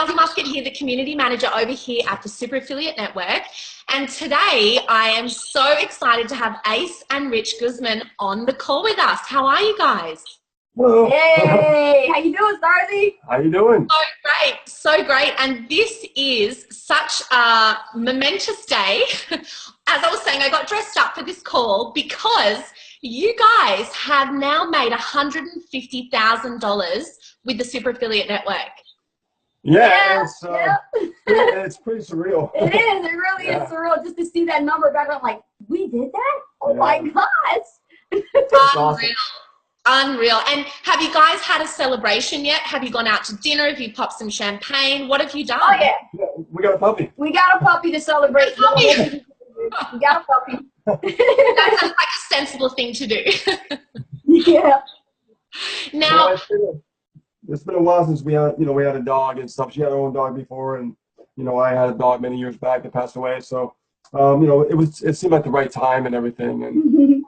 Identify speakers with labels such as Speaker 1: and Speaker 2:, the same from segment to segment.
Speaker 1: Chelsea Muscat here, the community manager over here at the Super Affiliate Network. And today I am so excited to have Ace and Rich Guzman on the call with us. How are you guys?
Speaker 2: Hello.
Speaker 3: Hey, how you doing, Darcy?
Speaker 2: How you doing?
Speaker 1: So great, so great. And this is such a momentous day. As I was saying, I got dressed up for this call because you guys have now made $150,000 with the Super Affiliate Network.
Speaker 2: Yeah, it's pretty surreal.
Speaker 3: It is. It really is surreal just to see that number back. I'm like, we did that? Oh my gosh.
Speaker 1: Unreal. Unreal. And have you guys had a celebration yet? Have you gone out to dinner? Have you popped some champagne? What have you done?
Speaker 3: Oh, yeah.
Speaker 2: We got a puppy.
Speaker 3: We got a puppy to celebrate. We got a puppy.
Speaker 1: That sounds like a sensible thing to do.
Speaker 3: Yeah.
Speaker 1: Now,
Speaker 2: it's been a while since we had a dog and stuff. She had her own dog before, and I had a dog many years back that passed away. So, it seemed like the right time and everything,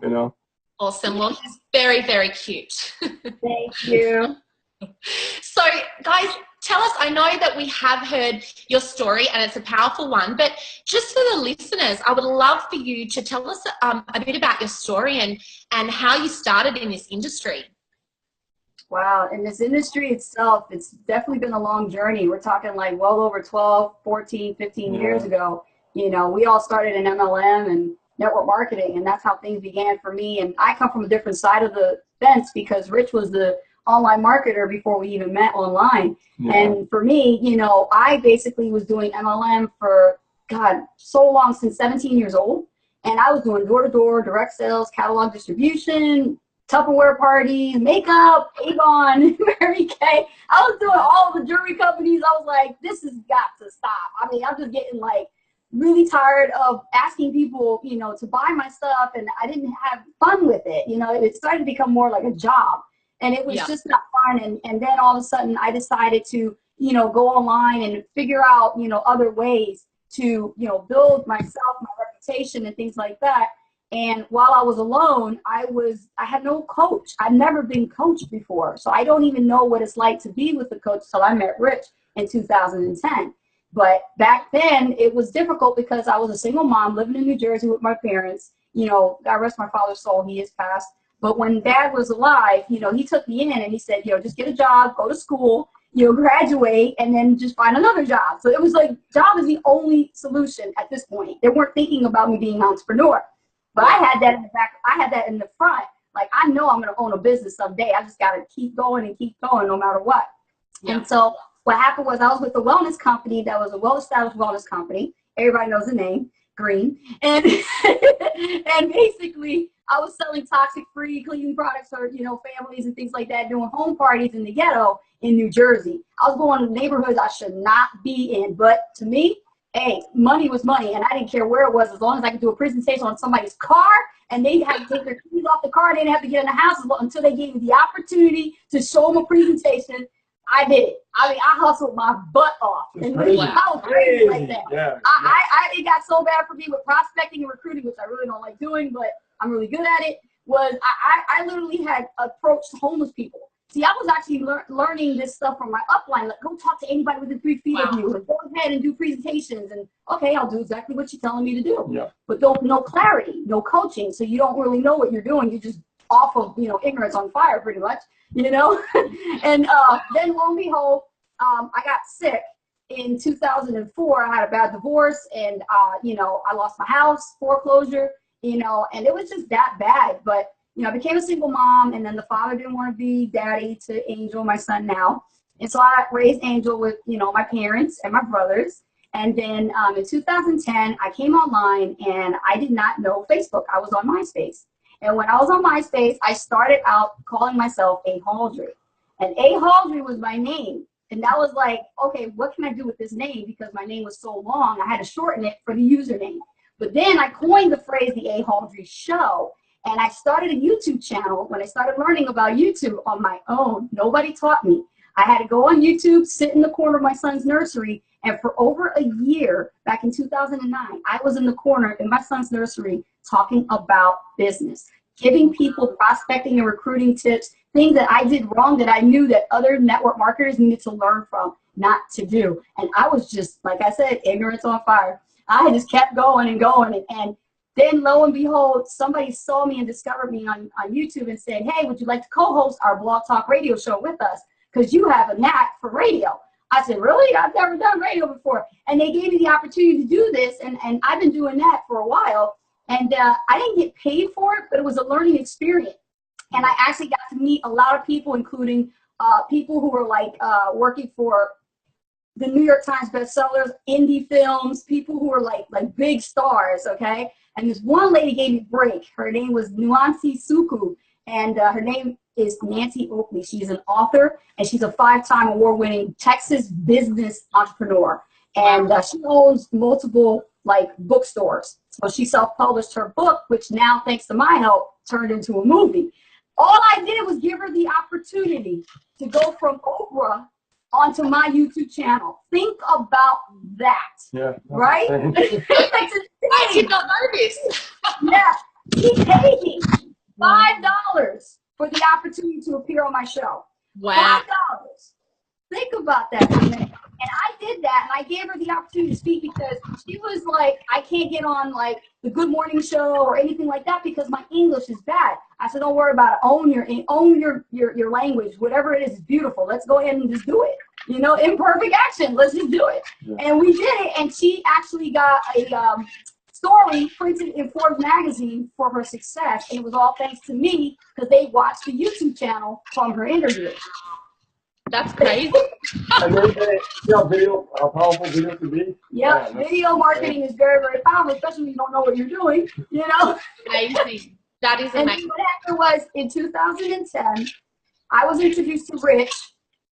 Speaker 2: and
Speaker 1: awesome. Well, he's very, very cute.
Speaker 3: Thank you.
Speaker 1: So, guys, tell us, I know that we have heard your story and it's a powerful one, but just for the listeners, I would love for you to tell us a bit about your story and how you started in this industry.
Speaker 3: Wow. In this industry itself, it's definitely been a long journey. We're talking like well over 12, 14, 15 years ago. We all started in MLM and network marketing, and that's how things began for me. And I come from a different side of the fence because Rich was the online marketer before we even met online. And for me, I basically was doing MLM for, so long, since 17 years old. And I was doing door-to-door, direct sales, catalog distribution, Tupperware parties, makeup, Avon, Mary Kay. I was doing all the jewelry companies. I was like, this has got to stop. I mean, I'm just getting like really tired of asking people, to buy my stuff, and I didn't have fun with it. It started to become more like a job, and it was just not fun. And then all of a sudden I decided to, go online and figure out, other ways to, build myself, my reputation and things like that. And while I was alone, I had no coach. I've never been coached before. So I don't even know what it's like to be with a coach till I met Rich in 2010. But back then it was difficult because I was a single mom living in New Jersey with my parents. God rest my father's soul, he is passed. But when Dad was alive, he took me in and he said, just get a job, go to school, graduate, and then just find another job. So it was like, job is the only solution at this point. They weren't thinking about me being an entrepreneur. But I had that in the back. I had that in the front. Like, I know I'm going to own a business someday. I just got to keep going and keep going no matter what. Yeah. And so what happened was I was with a wellness company that was a well-established wellness company. Everybody knows the name, Green. And and basically I was selling toxic-free cleaning products for, families and things like that, doing home parties in the ghetto in New Jersey. I was going to neighborhoods I should not be in. But to me, hey, money was money, and I didn't care where it was as long as I could do a presentation on somebody's car, and they had to take their keys off the car. They didn't have to get in the house until they gave me the opportunity to show them a presentation. I did it. I mean, I hustled my butt off. And I was crazy like that.
Speaker 2: Yeah.
Speaker 3: It got so bad for me with prospecting and recruiting, which I really don't like doing, but I'm really good at it, I literally had approached homeless people. See, I was actually learning this stuff from my upline. Like, go talk to anybody within 3 feet of you, and go ahead and do presentations. And okay, I'll do exactly what you're telling me to do. Yeah. But no clarity, no coaching, so you don't really know what you're doing. You're just off of ignorance on fire, pretty much. And then lo and behold, I got sick in 2004. I had a bad divorce, and I lost my house, foreclosure. And it was just that bad. But I became a single mom, and then the father didn't want to be daddy to Angel, my son now. And so I raised Angel with, my parents and my brothers. And then in 2010, I came online, and I did not know Facebook. I was on MySpace. And when I was on MySpace, I started out calling myself A. Haldry. And A. Haldry was my name. And that was like, okay, what can I do with this name? Because my name was so long, I had to shorten it for the username. But then I coined the phrase The A. Haldry Show. And I started a YouTube channel when I started learning about YouTube on my own. Nobody taught me. I had to go on YouTube, sit in the corner of my son's nursery, and for over a year, back in 2009, I was in the corner in my son's nursery talking about business, giving people prospecting and recruiting tips, things that I did wrong that I knew that other network marketers needed to learn from. not to do. And I was just, like I said, ignorance on fire. I just kept going and going. And then lo and behold, somebody saw me and discovered me on YouTube and said, hey, would you like to co-host our Blog Talk radio show with us? Because you have a knack for radio. I said, really? I've never done radio before. And they gave me the opportunity to do this. And I've been doing that for a while. And I didn't get paid for it, but it was a learning experience. And I actually got to meet a lot of people, including people who were like working for the New York Times bestsellers, indie films, people who were like big stars, okay? And this one lady gave me a break. Her name was Nuansi Suku, and her name is Nancy Oakley. She's an author, and she's a 5-time award-winning Texas business entrepreneur. And she owns multiple like bookstores. So she self-published her book, which now, thanks to my help, turned into a movie. All I did was give her the opportunity to go from Oprah onto my YouTube channel. Think about that.
Speaker 2: Yeah.
Speaker 3: Right?
Speaker 1: I did not know this.
Speaker 3: Yeah. She paid me $5 for the opportunity to appear on my show.
Speaker 1: Wow.
Speaker 3: $5. Think about that for a minute. And I did that, and I gave her the opportunity to speak because she was like, I can't get on like the Good Morning Show or anything like that because my English is bad. I said, don't worry about it. Own your language. Whatever it is beautiful. Let's go ahead and just do it. You know, imperfect action. Let's just do it. Yeah. And we did it, and she actually got a story printed in Forbes magazine for her success, and it was all thanks to me because they watched the YouTube channel from her interview.
Speaker 1: That's crazy.
Speaker 2: And then, you know, video, how powerful video can be.
Speaker 3: Yeah, video marketing is very, very powerful, especially when you don't know what you're doing, you know?
Speaker 1: Amazing. That is amazing.
Speaker 3: And what happened was, in 2010, I was introduced to Rich,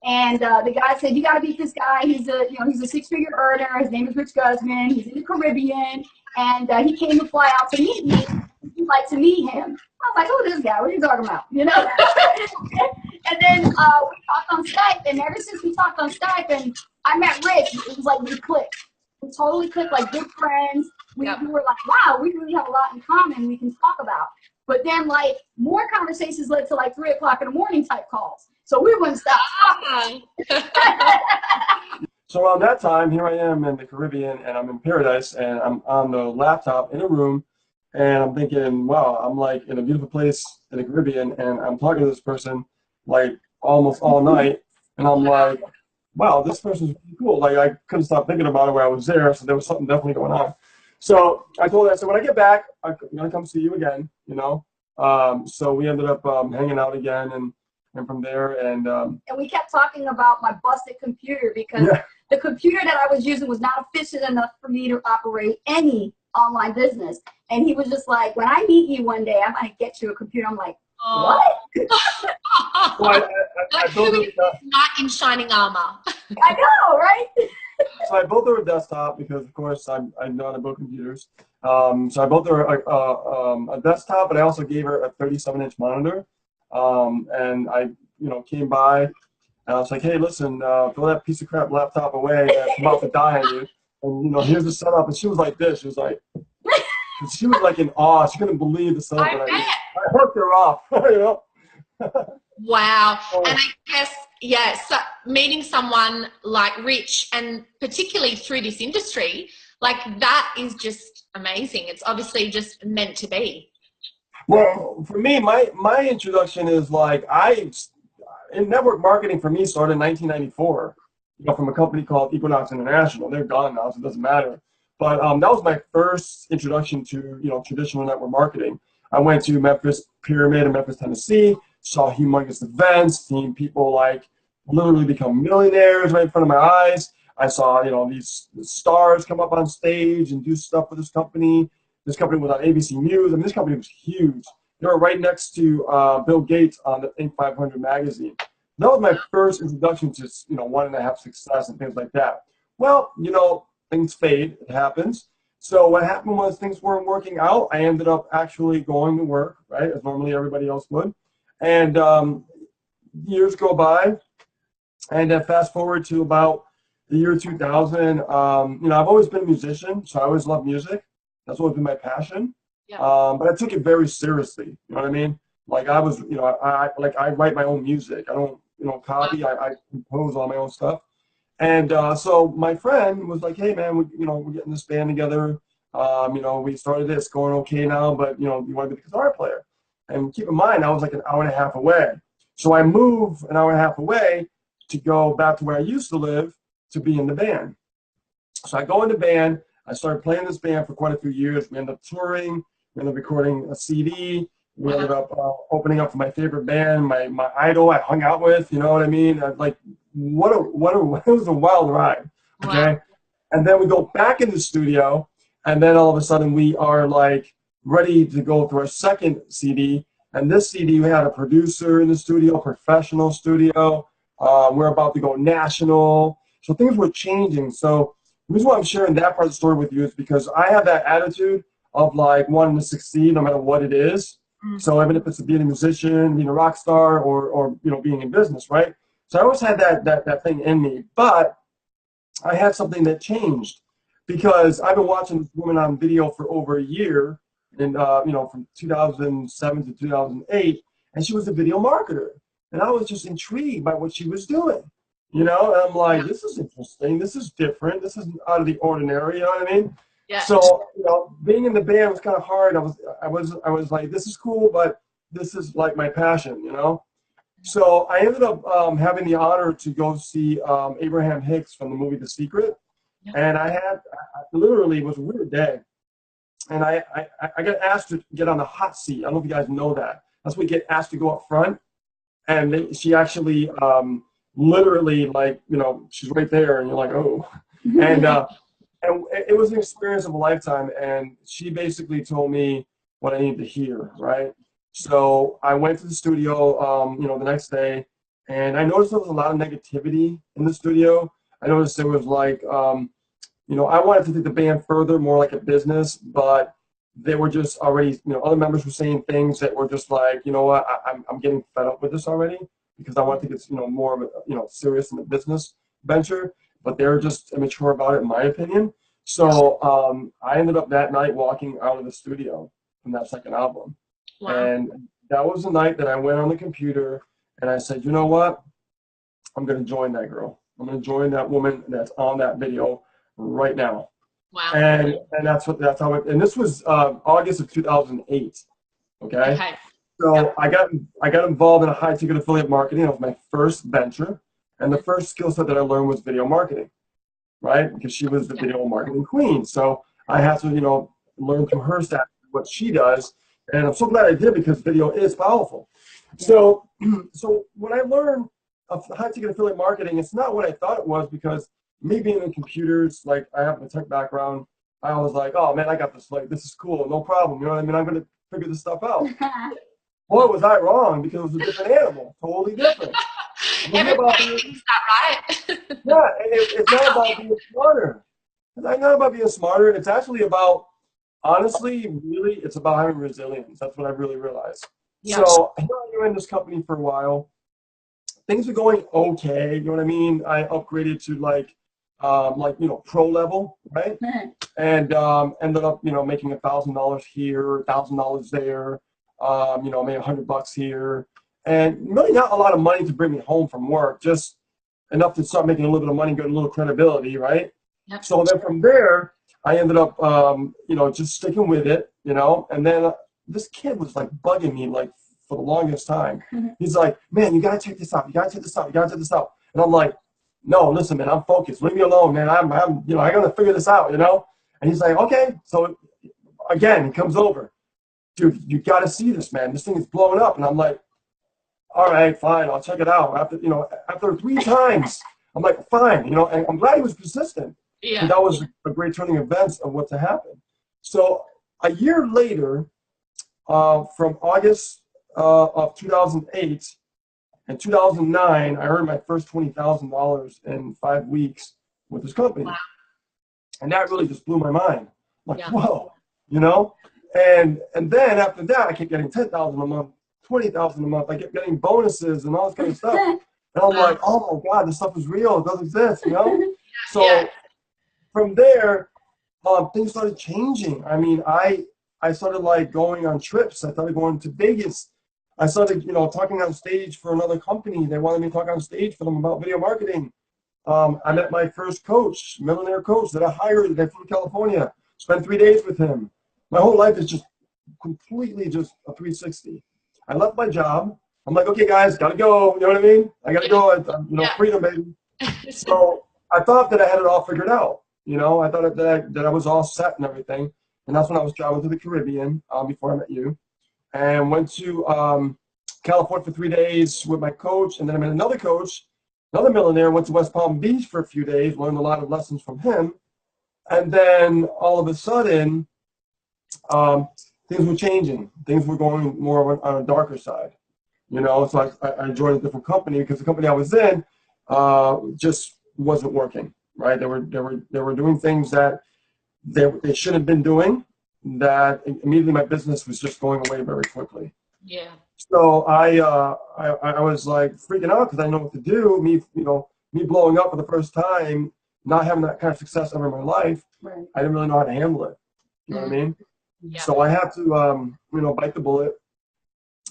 Speaker 3: and the guy said, you got to meet this guy. He's a 6-figure earner. His name is Rich Guzman. He's in the Caribbean, and he came to fly out to meet me. He'd like to meet him. I was like, who is this guy? What are you talking about? You know? And then we talked on Skype, and ever since we talked on Skype and I met Rich, it was like we clicked. We totally clicked like good friends. We were like, wow, we really have a lot in common we can talk about. But then like more conversations led to like 3 o'clock in the morning type calls. So we wouldn't stop talking.
Speaker 2: So around that time, here I am in the Caribbean, and I'm in paradise, and I'm on the laptop in a room, and I'm thinking, wow, I'm like in a beautiful place in the Caribbean, and I'm talking to this person like almost all night, and I'm like, wow, this person's pretty cool. Like I couldn't stop thinking about it while I was there, so there was something definitely going on. So I told her, I said, when I get back, I'm gonna come see you again, you know. So we ended up hanging out again, and from there, and
Speaker 3: we kept talking about my busted computer because the computer that I was using was not efficient enough for me to operate any online business. And he was just like, when I meet you one day, I'm gonna get you a computer. I'm like, what?
Speaker 2: Well, I built her
Speaker 1: not in shining armor.
Speaker 3: I know, right?
Speaker 2: So I built her a desktop because, of course, I know how to build computers. So I built her a desktop, but I also gave her a 37-inch monitor. And I, came by, and I was like, hey, listen, throw that piece of crap laptop away. That's about to die on you. And, here's the setup. And she was like this. She was like in awe. She couldn't believe the setup. I hooked her off,
Speaker 1: Wow. And I guess, so meeting someone like Rich, and particularly through this industry, like that is just amazing. It's obviously just meant to be.
Speaker 2: Well, for me, my introduction is like, in network marketing for me started in 1994, from a company called Equinox International. They're gone now, so it doesn't matter. But that was my first introduction to, traditional network marketing. I went to Memphis Pyramid in Memphis, Tennessee, saw humongous events, seeing people like literally become millionaires right in front of my eyes. I saw, these stars come up on stage and do stuff for this company. This company was on ABC News. I mean, this company was huge. They were right next to Bill Gates on the Inc. 500 magazine. That was my first introduction to, wanting to have success and things like that. Well, things fade. It happens. So what happened was things weren't working out. I ended up actually going to work, right, as normally everybody else would. And years go by, and then fast forward to about the year 2000. I've always been a musician, so I always loved music. That's always been my passion.
Speaker 1: Yeah.
Speaker 2: But I took it very seriously. You know what I mean? Like I was, I write my own music. I don't, copy. I compose all my own stuff. And so my friend was like, hey man, we're getting this band together. We started this, going okay now, but you want to be the guitar player. And keep in mind, I was like an hour and a half away. So I moved an hour and a half away to go back to where I used to live to be in the band. So I go in the band. I started playing this band for quite a few years. We ended up touring. We ended up recording a CD. We ended up opening up for my favorite band, my idol I hung out with. You know what I mean? Like, it was a wild ride. Okay. Wow. And then we go back in the studio, and then all of a sudden we are like ready to go through our second CD. And this CD, we had a producer in the studio, professional studio. We're about to go national. So things were changing. So the reason why I'm sharing that part of the story with you is because I have that attitude of like wanting to succeed no matter what it is. So even if it's being a musician, being a rock star, or being in business, right? So I always had that thing in me. But I had something that changed because I've been watching this woman on video for over a year, and from 2007 to 2008, and she was a video marketer, and I was just intrigued by what she was doing. And I'm like, this is interesting. This is different. This isn't out of the ordinary. You know what I mean? Yeah. So, being in the band was kind of hard. I was like, this is cool, but this is like my passion, So I ended up having the honor to go see Abraham Hicks from the movie The Secret. Yeah. And I literally, it was a weird day. And I got asked to get on the hot seat. I don't know if you guys know that. That's when you get asked to go up front. And she actually literally, like, she's right there, and you're like, oh. And it was an experience of a lifetime, and she basically told me what I needed to hear, right? So I went to the studio, the next day, and I noticed there was a lot of negativity in the studio. I noticed there was like, I wanted to take the band further, more like a business, but they were just already, other members were saying things that were just like, you know what, I'm getting fed up with this already, because I want to think it's, more of a, serious in a business venture, but they're just immature about it, in my opinion. So I ended up that night walking out of the studio from that second album. Wow. And that was the night that I went on the computer and I said, you know what, I'm going to join that girl. I'm going to join that woman that's on that video right now. Wow. And that's how it, and this was August of 2008. Okay. So yeah. I got involved in a high ticket affiliate marketing. It was my first venture, and the first skill set that I learned was video marketing, right? Because she was the video marketing queen. So I had to, learn through her staff what she does, and I'm so glad I did, because video is powerful. Yeah. So when I learned of high ticket affiliate marketing, it's not what I thought it was, because me being in computers, like I have a tech background, I was like, oh man, I got this, like, this is cool, no problem. You know what I mean? I'm going to figure this stuff out. Boy, was I wrong, because it was a different animal, totally different.
Speaker 1: Everybody thinks that, right?
Speaker 2: Yeah, and it's not about being smarter. It's not about being smarter. It's actually about, honestly, really, it's about having resilience. That's what I really realized. Yeah. So here I am in this company for a while. Things are going okay. You know what I mean? I upgraded to like pro level, right? And ended up, making $1,000 here, $1,000 there. Made $100 here, and really not a lot of money to bring me home from work, just enough to start making a little bit of money, getting a little credibility, right? Yep. So then from there, I ended up, just sticking with it, and then this kid was like bugging me like for the longest time. He's like, man, you gotta check this out. You gotta check this out. You gotta check this out. And I'm like, no, listen, man, I'm focused. Leave me alone, man. I'm I gotta figure this out, And he's like, okay. So again, he comes over. Dude, you got to see this, man. This thing is blowing up. And I'm like, all right, fine. I'll check it out. After 3 times, I'm like, fine. And I'm glad he was persistent. Yeah. And that was a great turning event of what to happen. So a year later, from August of 2008 and 2009, I earned my first $20,000 in 5 weeks with this company. Wow. And that really just blew my mind. Like, yeah. Whoa, And then after that, I kept getting $10,000 a month, $20,000 a month. I kept getting bonuses and all this kind of stuff. And I'm like, oh my God, this stuff is real. It doesn't exist, So yeah. From there, things started changing. I mean, I started like going on trips. I started going to Vegas. I started, talking on stage for another company. They wanted me to talk on stage for them about video marketing. I met my first coach, millionaire coach that I hired that flew to California. Spent 3 days with him. My whole life is just completely just a 360. I left my job. I'm like, okay, guys, gotta go. You know what I mean? I gotta go. Freedom, baby. So I thought that I had it all figured out. I thought that I was all set and everything. And that's when I was traveling to the Caribbean before I met you, and went to California for 3 days with my coach, and then I met another coach, another millionaire. Went to West Palm Beach for a few days, learned a lot of lessons from him, and then all of a sudden, things were changing. Things were going more on a darker side. So I joined a different company because the company I was in just wasn't working. Right? They were doing things that they shouldn't have been doing. That immediately my business was just going away very quickly.
Speaker 1: Yeah.
Speaker 2: So I was like freaking out because I didn't know what to do. Me blowing up for the first time, not having that kind of success ever in my life.
Speaker 3: Right.
Speaker 2: I didn't really know how to handle it. You know what I mean?
Speaker 1: Yeah.
Speaker 2: So I had to bite the bullet,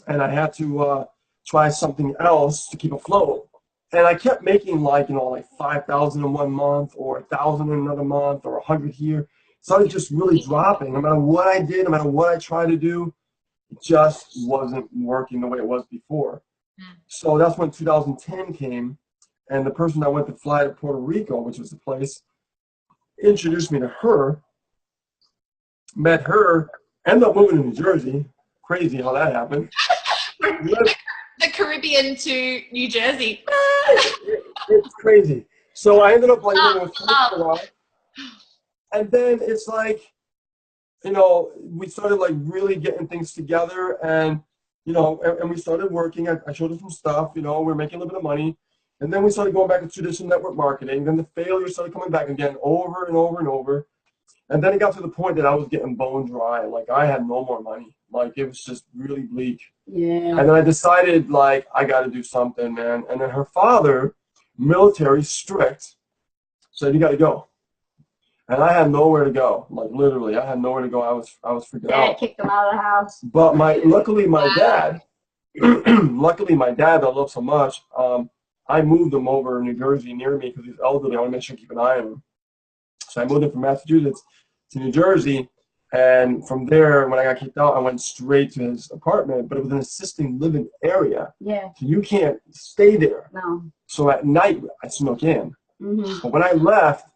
Speaker 2: and I had to try something else to keep afloat. And I kept making like 5,000 in one month, or 1,000 in another month, or 100 here. Started just really dropping. No matter what I did, no matter what I tried to do, it just wasn't working the way it was before. So that's when 2010 came, and the person I went to fly to Puerto Rico, which was the place, introduced me to her. Met her, ended up moving to New Jersey. Crazy how that happened.
Speaker 1: The Caribbean to New Jersey.
Speaker 2: It's crazy. So I ended up living with her for a while. And then it's like, we started like really getting things together, and we started working. I showed her some stuff, we were making a little bit of money. And then we started going back to traditional network marketing. Then the failures started coming back again over and over and over. And then it got to the point that I was getting bone dry. Like I had no more money. Like it was just really bleak.
Speaker 3: Yeah.
Speaker 2: And then I decided like I got to do something, man. And then her father, military, strict, said you got to go. And I had nowhere to go. Like literally, I had nowhere to go. I was freaking out.
Speaker 3: Dad kicked him out of the house.
Speaker 2: But luckily my dad that I love so much, I moved him over in New Jersey near me because he's elderly. I want to make sure to keep an eye on him. So I moved him from Massachusetts to New Jersey, and from there, when I got kicked out, I went straight to his apartment, but it was an assisted living area.
Speaker 3: Yeah.
Speaker 2: So you can't stay there.
Speaker 3: No.
Speaker 2: So at night, I snuck in.
Speaker 3: Mm-hmm.
Speaker 2: But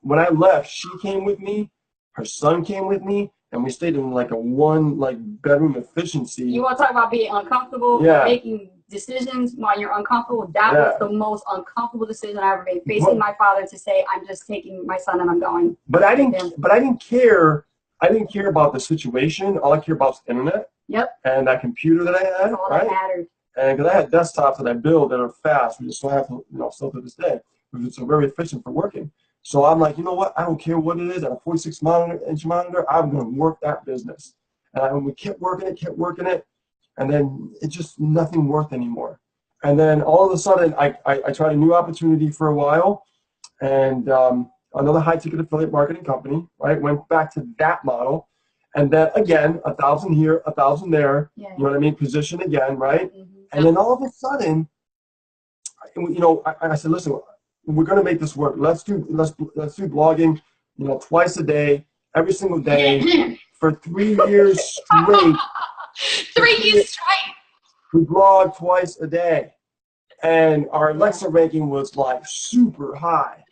Speaker 2: when I left, she came with me, her son came with me, and we stayed in like a one bedroom efficiency.
Speaker 3: You want to talk about being uncomfortable?
Speaker 2: Yeah.
Speaker 3: Making decisions while you're uncomfortable. That was the most uncomfortable decision I ever made. Facing my father to say, I'm just taking my son and I'm going.
Speaker 2: But I didn't care. I didn't care about the situation. All I cared about was the internet.
Speaker 3: Yep.
Speaker 2: And that computer that I had.
Speaker 3: That's all
Speaker 2: right?
Speaker 3: that mattered.
Speaker 2: And because I had desktops that I built that are fast, we still have to, still to this day, because it's very efficient for working. So I'm like, you know what? I don't care what it is. At a 46-inch monitor, I'm going to work that business. And we kept working it, and then it just nothing worked anymore. And then all of a sudden, I tried a new opportunity for a while, and another high-ticket affiliate marketing company, right? Went back to that model, and then again, 1,000 here, 1,000 there.
Speaker 3: Yeah.
Speaker 2: You know what I mean? Position again, right?
Speaker 3: Mm-hmm.
Speaker 2: And then all of a sudden, I said, listen, we're going to make this work. Let's do blogging, twice a day, every single day for 3 years straight.
Speaker 1: 3 years straight.
Speaker 2: We blogged twice a day, and our Alexa ranking was like super high,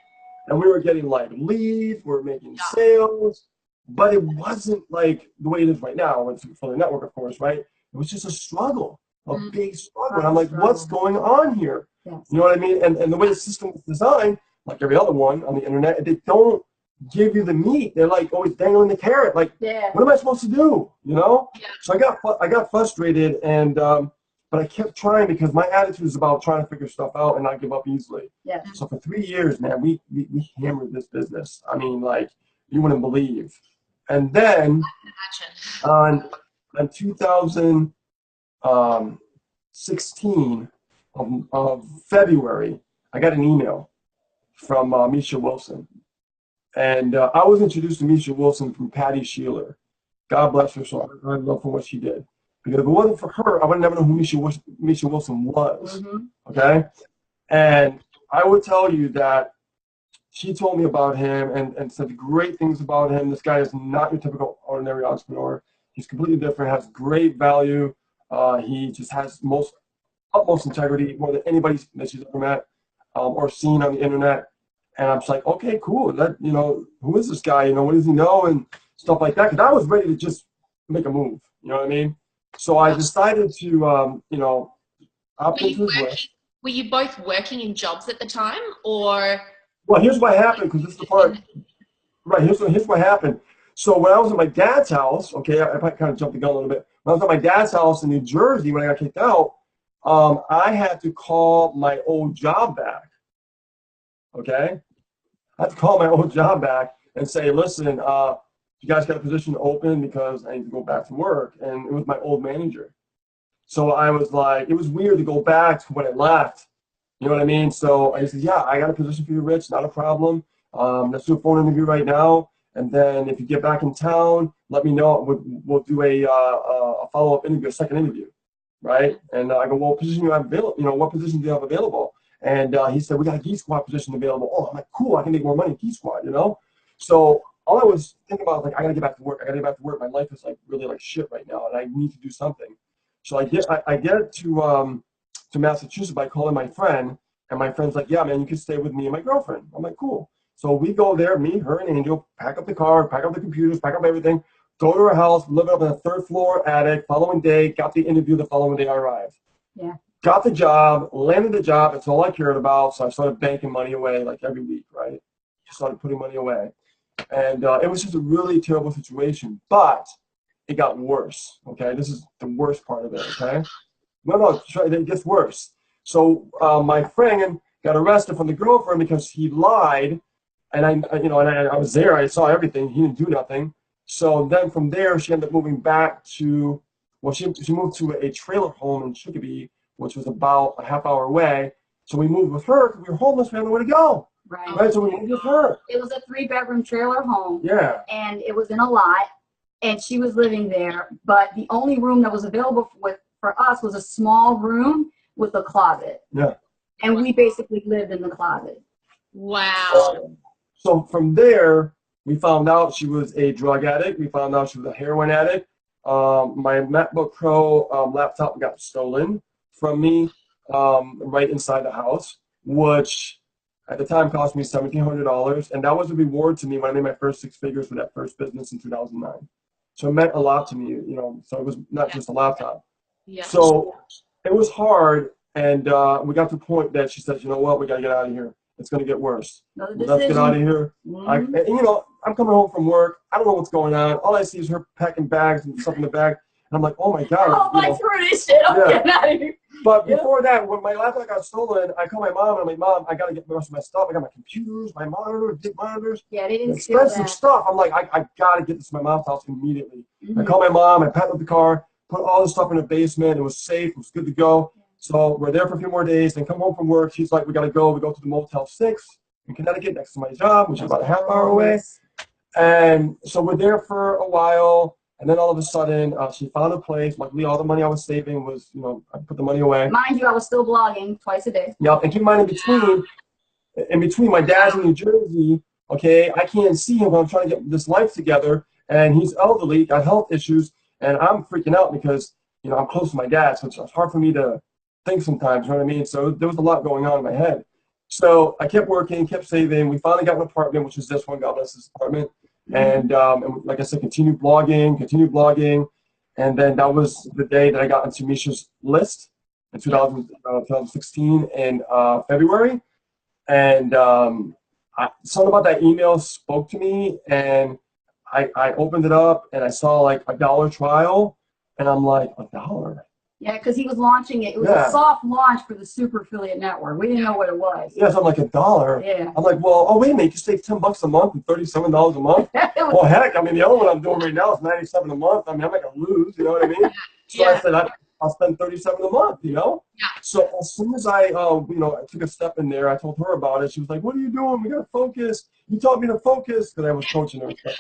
Speaker 2: and we were getting like leads, we were making sales, but it wasn't like the way it is right now. It's for the network, of course, right? It was just a struggle. A big struggle. And I'm like, what's going on here?
Speaker 3: Yes.
Speaker 2: You know what I mean? And the way the system is designed, like every other one on the internet, they don't give you the meat. They're like always dangling the carrot. Like, what am I supposed to do? Yeah. So I got frustrated, and but I kept trying because my attitude is about trying to figure stuff out and not give up easily.
Speaker 3: Yeah.
Speaker 2: So for 3 years, man, we hammered this business. I mean, like, you wouldn't believe. And then on 2016 of February, I got an email from Misha Wilson. And I was introduced to Misha Wilson through Patty Sheeler. God bless her soul. I love for what she did. Because if it wasn't for her, I would never know who Misha Wilson was. Mm-hmm. Okay? And I would tell you that she told me about him and said great things about him. This guy is not your typical ordinary entrepreneur. He's completely different, has great value. He just has utmost integrity, more than anybody that she's ever met or seen on the internet. And I'm just like, okay, cool. Who is this guy? What does he know? And stuff like that. Because I was ready to just make a move. You know what I mean? So I decided to, opt into his way.
Speaker 1: Were you both working in jobs at the time, or?
Speaker 2: Well, here's what happened, because this is the part. Right, here's what happened. So when I was at my dad's house, okay, I kind of jumped the gun a little bit. When I was at my dad's house in New Jersey, when I got kicked out, I had to call my old job back. Okay? I had to call my old job back and say, listen, you guys got a position open because I need to go back to work. And it was my old manager. So I was like, it was weird to go back to when I left. You know what I mean? So I said, yeah, I got a position for you, Rich, not a problem. Let's do a phone interview right now. And then if you get back in town, let me know. We'll do a follow-up interview, a second interview, right? And I go, well, what position do you have available? What position do you have available? And he said, we got a Geek Squad position available. Oh, I'm like, cool, I can make more money in Geek Squad, So all I was thinking about was like, I gotta get back to work. My life is like really like shit right now, and I need to do something. So I get to Massachusetts by calling my friend, and my friend's like, yeah, man, you can stay with me and my girlfriend. I'm like, cool. So we go there, me, her, and Angel, pack up the car, pack up the computers, pack up everything, go to her house, live up in a third floor attic. Following day, got the interview. The following day, I arrived.
Speaker 3: Yeah.
Speaker 2: Got the job, landed the job. That's all I cared about. So I started banking money away like every week, right? Just started putting money away. And it was just a really terrible situation. But it got worse, okay? This is the worst part of it, okay? No, it gets worse. So my friend got arrested from the girlfriend because he lied. And I was there. I saw everything. He didn't do nothing. So then from there, she ended up moving back to, she moved to a trailer home in Chicopee, which was about a half hour away. So we moved with her because we were homeless. We had nowhere to go. Right. So we moved with her.
Speaker 3: It was a 3-bedroom trailer home.
Speaker 2: Yeah.
Speaker 3: And it was in a lot. And she was living there. But the only room that was available for us was a small room with a closet.
Speaker 2: Yeah.
Speaker 3: And we basically lived in the closet.
Speaker 1: Wow.
Speaker 2: So from there, we found out she was a drug addict. We found out she was a heroin addict. My MacBook Pro laptop got stolen from me right inside the house, which at the time cost me $1,700. And that was a reward to me when I made my first 6 figures for that first business in 2009. So it meant a lot to me, so it was not just a laptop.
Speaker 1: Yeah.
Speaker 2: So it was hard. And we got to the point that she said, you know what, we got to get out of here. It's going to get worse. Let's get out of here.
Speaker 3: Mm-hmm.
Speaker 2: I'm coming home from work. I don't know what's going on. All I see is her packing bags and stuff in the bag. And I'm like, oh my God.
Speaker 3: Oh, my through this shit. I'm getting out of here.
Speaker 2: But before that, when my laptop got stolen, I called my mom and I'm like, Mom, I got to get the rest of my stuff. I got my computers, my monitors, big monitors.
Speaker 3: Yeah, they didn't steal
Speaker 2: expensive stuff. I'm like, I got to get this to my mom's house immediately. I called my mom. I packed up the car, put all the stuff in the basement. It was safe. It was good to go. So we're there for a few more days. Then come home from work. She's like, we got to go. We go to the Motel 6 in Connecticut next to my job, which is about a half hour away. And so we're there for a while. And then all of a sudden, she found a place. Luckily, all the money I was saving was, I put the money away.
Speaker 3: Mind you, I was still blogging twice a day.
Speaker 2: Yep. And keep in mind, in between, my dad's in New Jersey. Okay, I can't see him when I'm trying to get this life together. And he's elderly, got health issues. And I'm freaking out because, I'm close to my dad. So it's hard for me to think sometimes, you know what I mean? So there was a lot going on in my head. So I kept working, kept saving. We finally got an apartment, which is this one, God bless this apartment. And like I said, continued blogging. And then that was the day that I got into Misha's list in 2016 in February. And something about that email spoke to me. And I opened it up and I saw like $1 trial. And I'm like, $1?
Speaker 3: Yeah, because he was launching it. It was a soft launch for the Super Affiliate Network. We didn't know what it was.
Speaker 2: Yeah, so I'm like, $1?
Speaker 3: Yeah.
Speaker 2: I'm like, well, oh, wait a minute. You save $10 a month and $37 a month? Well, heck, I mean, the other one I'm doing right now is $97 a month. I mean, I'm not going to lose, you know what I mean? So I said, I'll spend $37 a month, Yeah. So as soon as I took a step in there, I told her about it. She was like, what are you doing? We got to focus. You taught me to focus because I was coaching her and stuff,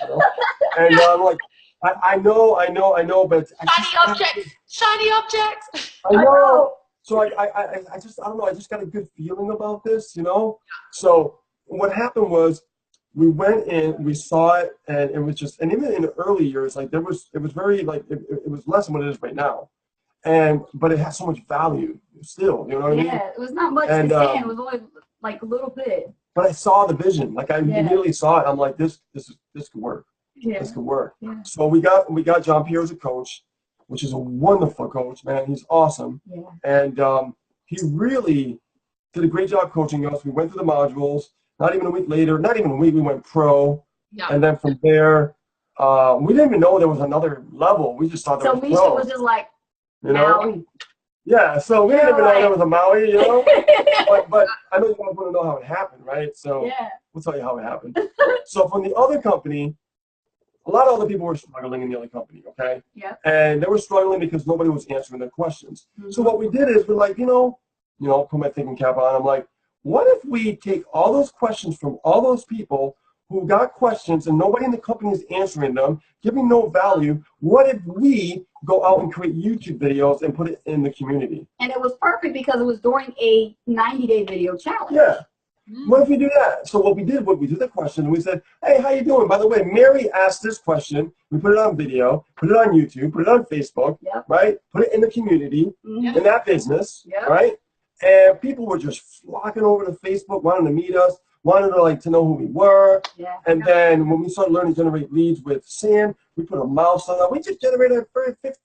Speaker 2: And I'm like, I know, but
Speaker 1: Shiny objects.
Speaker 2: I know. So I don't know. I just got a good feeling about this, So what happened was we went in, we saw it, and it was just, and even in the early years, like it was very like, it was less than what it is right now. But it has so much value still, you know what I mean?
Speaker 3: Yeah, it was not much
Speaker 2: And,
Speaker 3: to say. It was only like a little bit.
Speaker 2: But I saw the vision. Like I immediately saw it. I'm like, this could work.
Speaker 3: Yeah.
Speaker 2: This could work.
Speaker 3: Yeah.
Speaker 2: So we got John Pierre as a coach, which is a wonderful coach, man. He's awesome.
Speaker 3: Yeah.
Speaker 2: And he really did a great job coaching us. We went through the modules. Not even a week later, not even a week, we went pro.
Speaker 1: Yeah.
Speaker 2: And then from there, we didn't even know there was another level. We just thought there was
Speaker 3: So Misha
Speaker 2: pro.
Speaker 3: was just like,
Speaker 2: You know?
Speaker 3: Maui.
Speaker 2: Yeah, so we didn't even know there was a Maui, you know? but I know you guys want to know how it happened, right? So
Speaker 3: Yeah.
Speaker 2: we'll tell you how it happened. So from the other company, a lot of other people were struggling in the other company, okay?
Speaker 3: Yeah.
Speaker 2: And they were struggling because nobody was answering their questions.
Speaker 3: Mm-hmm.
Speaker 2: So what we did is we're like, put my thinking cap on. I'm like, what if we take all those questions from all those people who got questions and nobody in the company is answering them, giving no value? What if we go out and create YouTube videos and put it in the community?
Speaker 3: And it was perfect because it was during a 90-day video challenge.
Speaker 2: Yeah. What if we do that? So what we did the question, and we said, hey, how you doing? By the way, Mary asked this question. We put it on video, put it on YouTube, put it on Facebook,
Speaker 3: Yep.
Speaker 2: right? Put it in the community,
Speaker 3: Mhm.
Speaker 2: in that business,
Speaker 3: Yep.
Speaker 2: right? And people were just flocking over to Facebook, wanting to meet us, wanted to know who we were.
Speaker 3: Yeah.
Speaker 2: And then when we started learning to generate leads with Sam, we put a milestone on. We just generated our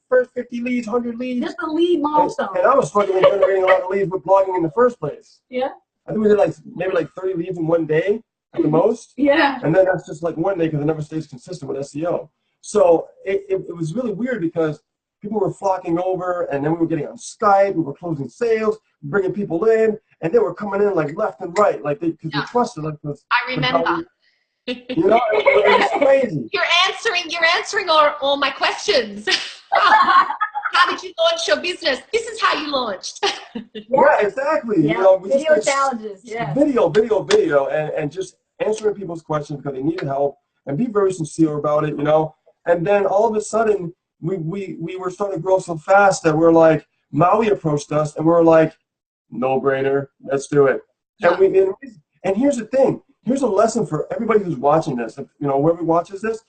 Speaker 2: first 50 leads, 100 leads.
Speaker 3: Just the lead milestone.
Speaker 2: And I was struggling generating a lot of leads with blogging in the first place.
Speaker 3: Yeah.
Speaker 2: I think we did maybe 30 leads in one day at the most.
Speaker 3: Yeah.
Speaker 2: And then that's just like one day because it never stays consistent with SEO. So it was really weird because people were flocking over, and then we were getting on Skype, we were closing sales, bringing people in, and they were coming in like left and right, like because they trusted us.
Speaker 1: I remember.
Speaker 2: It was crazy.
Speaker 1: You're answering all my questions. How did you launch your business? This is how you launched.
Speaker 2: Yeah, exactly.
Speaker 3: Yeah.
Speaker 2: We
Speaker 3: Video
Speaker 2: just
Speaker 3: challenges. Yeah.
Speaker 2: Video, and just answering people's questions because they needed help, and be very sincere about it, And then all of a sudden, we were starting to grow so fast that we're like, Maui approached us, and we're like, no brainer, let's do it.
Speaker 1: Yeah.
Speaker 2: And here's the thing. Here's a lesson for everybody who's watching this. Whoever watches this,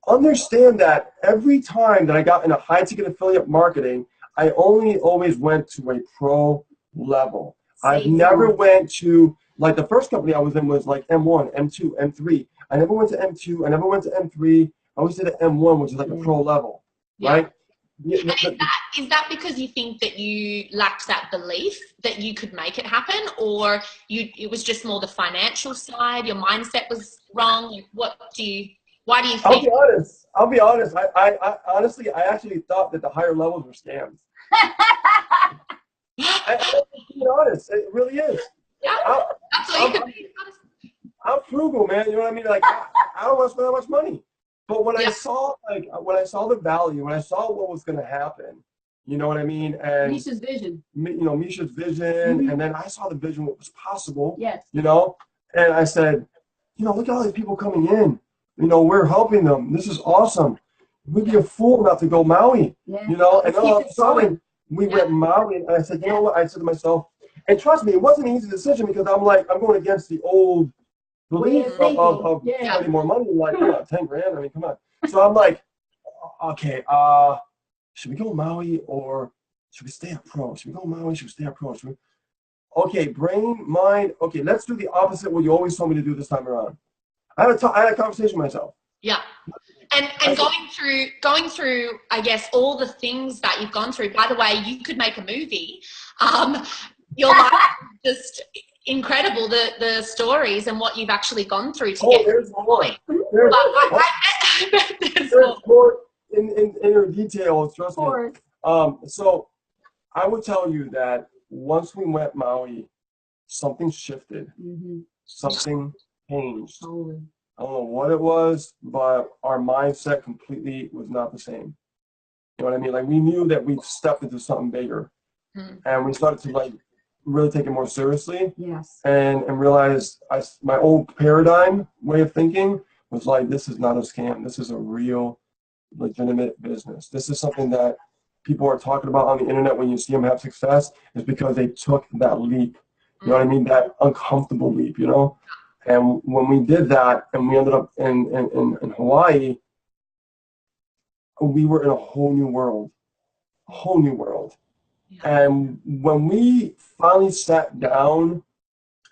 Speaker 2: understand that every time that I got in a high ticket affiliate marketing, I always went to a pro level. I never went to, like the first company I was in was like M1, M2, M3. I never went to M2. I never went to M3. I always did an M1, which is like a pro level, right? Yeah,
Speaker 1: and is that because you think that you lacked that belief that you could make it happen, or it was just more the financial side, your mindset was wrong? Like, why do you think?
Speaker 2: I'll be honest. I honestly, I actually thought that the higher levels were scams. I'm being honest. It really is.
Speaker 1: Yeah, that's all you can be.
Speaker 2: I'm frugal, man. You know what I mean? Like, I don't want to spend that much money. But when I saw the value, when I saw what was going to happen, you know what I mean? And
Speaker 3: Misha's vision.
Speaker 2: Misha's vision, and then I saw the vision, what was possible.
Speaker 3: Yes.
Speaker 2: And I said, look at all these people coming in. We're helping them. This is awesome. We'd be a fool not to go Maui.
Speaker 3: Yeah.
Speaker 2: And all of a sudden we went Maui, and I said, you know what? I said to myself, and trust me, it wasn't an easy decision because I'm going against the old belief of spending more money. Like, come on, 10 grand. I mean, come on. So I'm like, okay, should we go Maui or should we stay at pro? Should we go Maui? Should we stay at pro? Okay, brain, mind. Okay, let's do the opposite what you always told me to do this time around. I had a conversation with myself.
Speaker 1: Yeah. And going through, I guess, all the things that you've gone through. By the way, you could make a movie. Your life is just incredible, the stories and what you've actually gone through to get.
Speaker 2: There's more. There's more in your details, trust me. So I would tell you that once we went Maui, something shifted. Mm-hmm. Something changed.
Speaker 3: Totally.
Speaker 2: I don't know what it was, but our mindset completely was not the same. You know what I mean? Like, we knew that we'd stepped into something bigger, and we started to really take it more seriously.
Speaker 3: Yes.
Speaker 2: And realize my old paradigm way of thinking was like, this is not a scam. This is a real, legitimate business. This is something that people are talking about on the internet when you see them have success, is because they took that leap. You know what I mean? That uncomfortable leap, And when we did that and we ended up in Hawaii, we were in a whole new world, a whole new world. And when we finally sat down,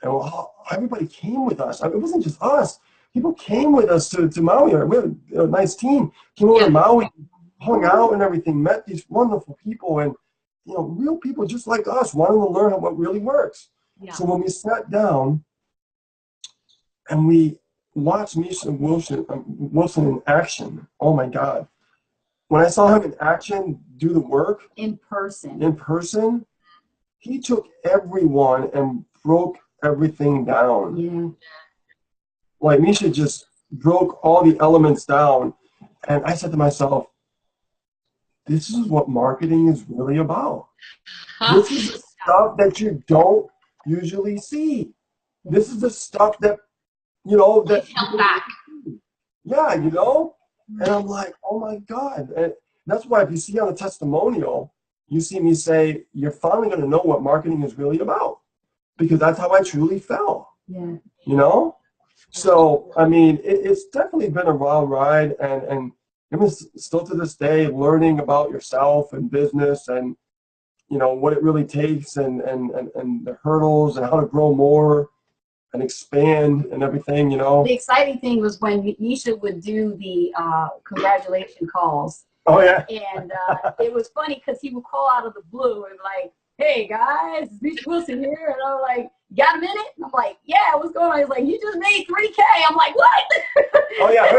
Speaker 2: and everybody came with us. I mean, it wasn't just us. People came with us to Maui. We had a nice team. Came over to Maui, hung out and everything, met these wonderful people, and real people just like us, wanting to learn what really works. So when we sat down and we watched Misha Wilson in action, oh my God. When I saw him in action do the work
Speaker 3: in person,
Speaker 2: he took everyone and broke everything down.
Speaker 3: Yeah.
Speaker 2: Like Misha just broke all the elements down. And I said to myself, this is what marketing is really about. This is the stuff that you don't usually see. This is the stuff that, that
Speaker 1: held back.
Speaker 2: Yeah, and I'm like, oh my God. And that's why if you see on the testimonial, you see me say, you're finally going to know what marketing is really about. Because that's how I truly felt.
Speaker 3: Yeah.
Speaker 2: So, I mean, it's definitely been a wild ride. And even still to this day, learning about yourself and business and, what it really takes and the hurdles and how to grow more and expand and everything,
Speaker 3: The exciting thing was when Nisha would do the congratulation calls.
Speaker 2: Oh, yeah.
Speaker 3: And it was funny because he would call out of the blue and like, hey, guys, it's Nisha Wilson here. And I'm like, got a minute? And I'm like, yeah, what's going on? He's like, you just made 3K. I'm like, what?
Speaker 2: Oh, yeah.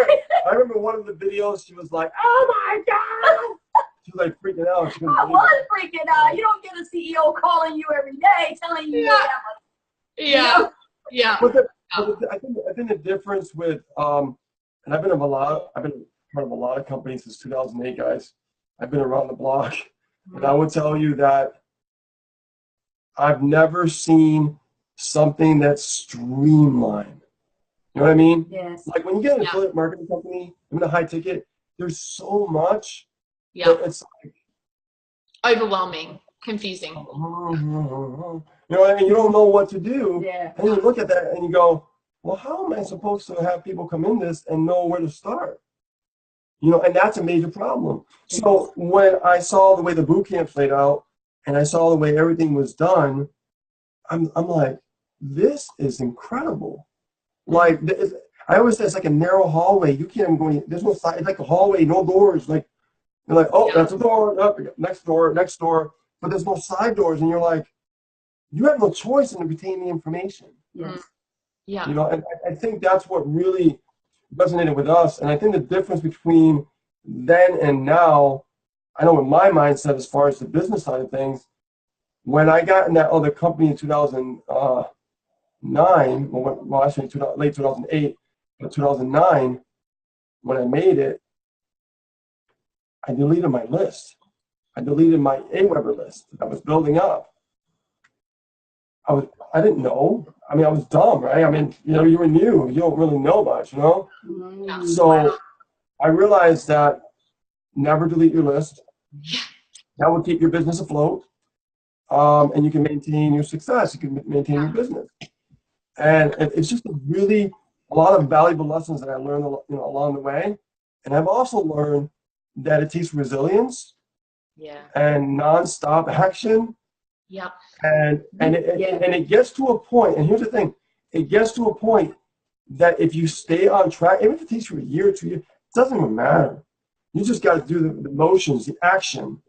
Speaker 2: I remember one of the videos, she was like, oh, my God. She was like freaking out.
Speaker 3: I was freaking out. You don't get a CEO calling you every day telling you that.
Speaker 1: Yeah.
Speaker 2: But I think the difference with and I've been part of a lot of companies since 2008, guys. I've been around the block, and I would tell you that I've never seen something that's streamlined. You know what I mean?
Speaker 3: Yes.
Speaker 2: Like when you get an affiliate marketing company, a high ticket, there's so much.
Speaker 1: Yeah.
Speaker 2: It's like
Speaker 1: overwhelming, confusing.
Speaker 2: And you don't know what to do.
Speaker 3: Yeah.
Speaker 2: And you look at that and you go, well, how am I supposed to have people come in this and know where to start? And that's a major problem. So when I saw the way the boot camps laid out and I saw the way everything was done, I'm like, this is incredible. Like, I always say it's like a narrow hallway. You can't even go in, there's no side, it's like a hallway, no doors. Like, you're like, oh, that's a door, up, next door. But there's no side doors. And you're like, you have no choice in to retain the information.
Speaker 3: Yes.
Speaker 1: Yeah.
Speaker 2: And I think that's what really resonated with us. And I think the difference between then and now, I know in my mindset as far as the business side of things, when I got in that other company in 2009, well actually late 2008, but 2009, when I made it, I deleted my list. I deleted my AWeber list that I was building up. I didn't know. I mean, I was dumb, right? I mean, you were new. You don't really know much,
Speaker 3: Mm-hmm.
Speaker 2: So I realized that never delete your list. That will keep your business afloat. And you can maintain your success. You can maintain your business. And it's just a lot of valuable lessons that I learned along the way. And I've also learned that it takes resilience and nonstop action.
Speaker 1: Yeah.
Speaker 2: And it gets to a point, and here's the thing, it gets to a point that if you stay on track, even if it takes you a year or 2 years, it doesn't even matter. You just got to do the motions, the action.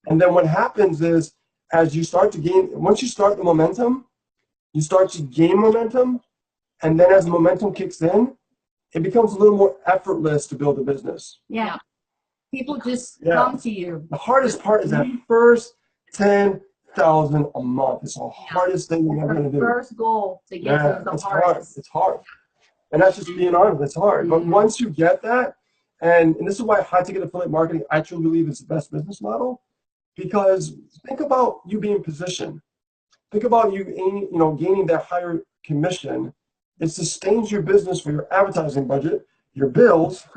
Speaker 2: And then what happens is, as you start to once you start the momentum, you start to gain momentum, and then as the momentum kicks in, it becomes a little more effortless to build a business.
Speaker 3: Yeah. People just come to you.
Speaker 2: The hardest part is that first 10,000 a month. It's the hardest thing you're ever going to do.
Speaker 3: First goal to get to the hardest.
Speaker 2: It's hard. And that's just being honest. It's hard. But once you get that, and this is why high ticket affiliate marketing, I truly believe is the best business model. Because think about you being positioned. Think about you gaining that higher commission. It sustains your business for your advertising budget, your bills,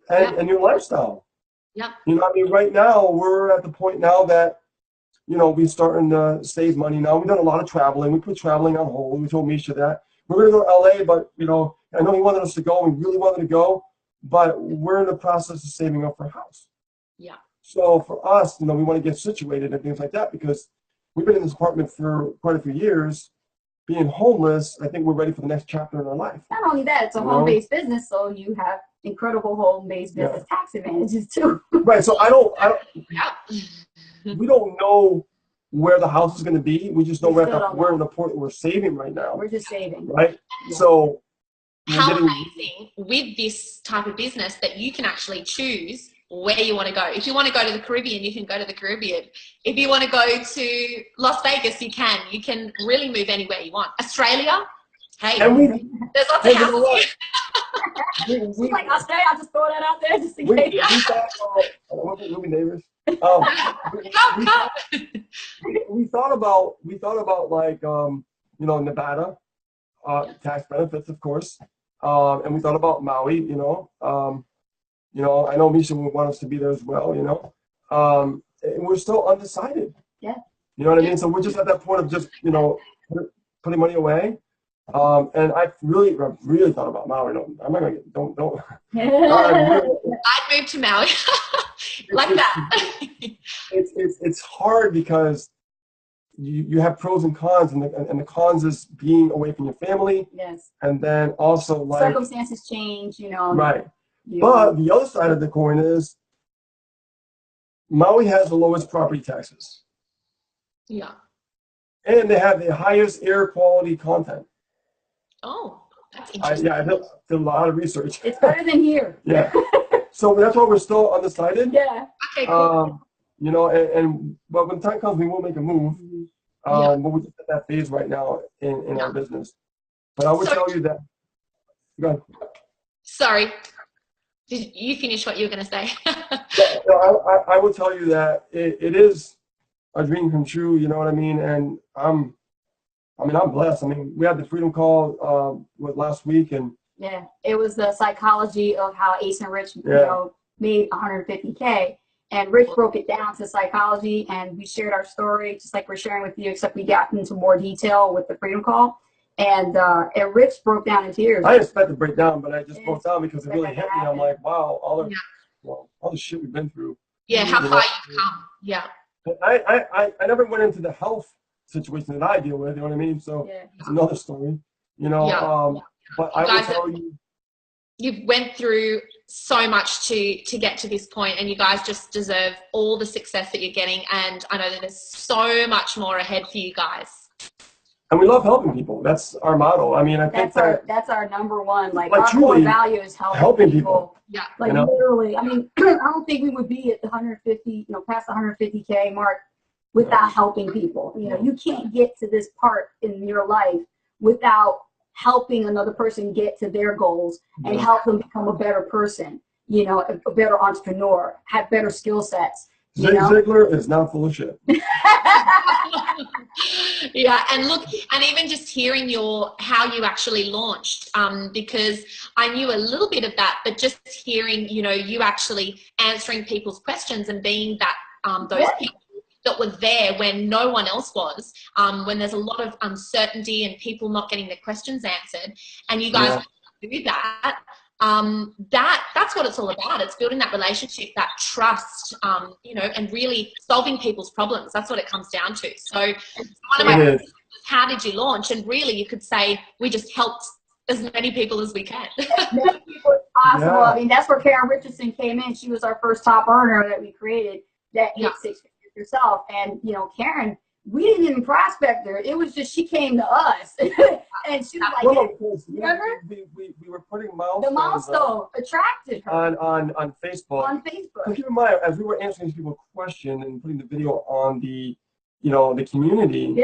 Speaker 2: and your lifestyle.
Speaker 1: Yeah.
Speaker 2: Right now we're at the point now that we're starting to save money now. We've done a lot of traveling. We put traveling on hold. We told Misha that. we're going to go to LA, but, you know, I know he wanted us to go. We really wanted to go, but we're in the process of saving up for a house.
Speaker 1: Yeah.
Speaker 2: So for us, you know, we want to get situated and things like that because we've been in this apartment for quite a few years. Being homeless, I think we're ready for the next chapter in our life.
Speaker 3: Not only that, it's a home-based business, so you have incredible home-based business tax advantages too.
Speaker 2: Right. So
Speaker 1: Yeah.
Speaker 2: we don't know where the house is going to be. We just know
Speaker 3: We still don't
Speaker 2: we're
Speaker 3: know.
Speaker 2: in the point we're saving right now.
Speaker 3: We're just saving.
Speaker 2: Right.
Speaker 3: Yeah.
Speaker 2: So
Speaker 1: How amazing with this type of business that you can actually choose where you want to go. If you want to go to the Caribbean, you can go to the Caribbean. If you want to go to Las Vegas, you can. You can really move anywhere you want. Australia, hey, there's lots of houses.
Speaker 3: She's like, Australia, I'll just throw that out there just in case.
Speaker 2: We'll be neighbors. We thought about like you know, Nevada, tax benefits, of course, and we thought about Maui. You know, I know Misha would want us to be there as well. You know, and we're still undecided.
Speaker 3: Yeah.
Speaker 2: You know what I mean? So we're just at that point of just, you know, putting money away. And I really thought about Maui. I'm not gonna get, don't.
Speaker 1: I'd move to Maui like that.
Speaker 2: It's hard because you have pros and cons, and the cons is being away from your family.
Speaker 3: Yes.
Speaker 2: And then also like
Speaker 3: circumstances change, you know.
Speaker 2: Right. But the other side of the coin is Maui has the lowest property taxes.
Speaker 1: Yeah.
Speaker 2: And they have the highest air quality content.
Speaker 1: Oh, that's interesting.
Speaker 2: I did a lot of research.
Speaker 3: It's better than here.
Speaker 2: Yeah. So that's why we're still undecided.
Speaker 3: Yeah.
Speaker 1: Okay, cool.
Speaker 2: You know, but when the time comes, we will make a move. But we're just at that phase right now in our business. But I would tell you that. Go ahead.
Speaker 1: Sorry. Did you finish what you were going to say?
Speaker 2: I will tell you that it is a dream come true. You know what I mean? And I'm blessed. I mean, we had the Freedom Call last week, and
Speaker 3: yeah, it was the psychology of how Ace and Rich, you know, made 150K. And Rich broke it down to psychology, and we shared our story just like we're sharing with you, except we got into more detail with the Freedom Call. And Rich broke down in tears.
Speaker 2: I didn't expect to break down, but I just broke down because it really hit me. I'm like, wow, all the shit we've been through.
Speaker 1: Yeah, how far you've come. Yeah.
Speaker 2: I never went into the health situation that I deal with, you know what I mean? So it's another story, you know. But I will tell you,
Speaker 1: you've went through so much to get to this point, and you guys just deserve all the success that you're getting. And I know that there's so much more ahead for you guys.
Speaker 2: And we love helping people. That's our motto. I mean, I think
Speaker 3: that's our number one. Like our core value is helping people.
Speaker 1: Yeah.
Speaker 3: Like literally, I mean, I don't think we would be at the 150, you know, past the 150K mark without helping people. You know, you can't get to this part in your life without helping another person get to their goals and help them become a better person, you know, a better entrepreneur, have better skill sets.
Speaker 2: Zig Ziglar is not full of shit.
Speaker 1: Yeah, and look, and even just hearing how you actually launched, because I knew a little bit of that, but just hearing, you know, you actually answering people's questions and being that those people that were there when no one else was, when there's a lot of uncertainty and people not getting their questions answered, and you guys do that. That's what it's all about. It's building that relationship, that trust, you know, and really solving people's problems. That's what it comes down to. So one of my questions was, how did you launch? And really you could say we just helped as many people as we can.
Speaker 3: As many people as possible. I mean, that's where Karen Richardson came in. She was our first top earner that we created that hit 6 figures herself. And, you know, Karen, we didn't even prospect her. It was just she came to us. And she was like, remember?
Speaker 2: We were putting milestones.
Speaker 3: The milestone attracted her.
Speaker 2: On Facebook.
Speaker 3: On Facebook.
Speaker 2: So keep in mind, as we were answering these people's questions and putting the video on the, you know, the community,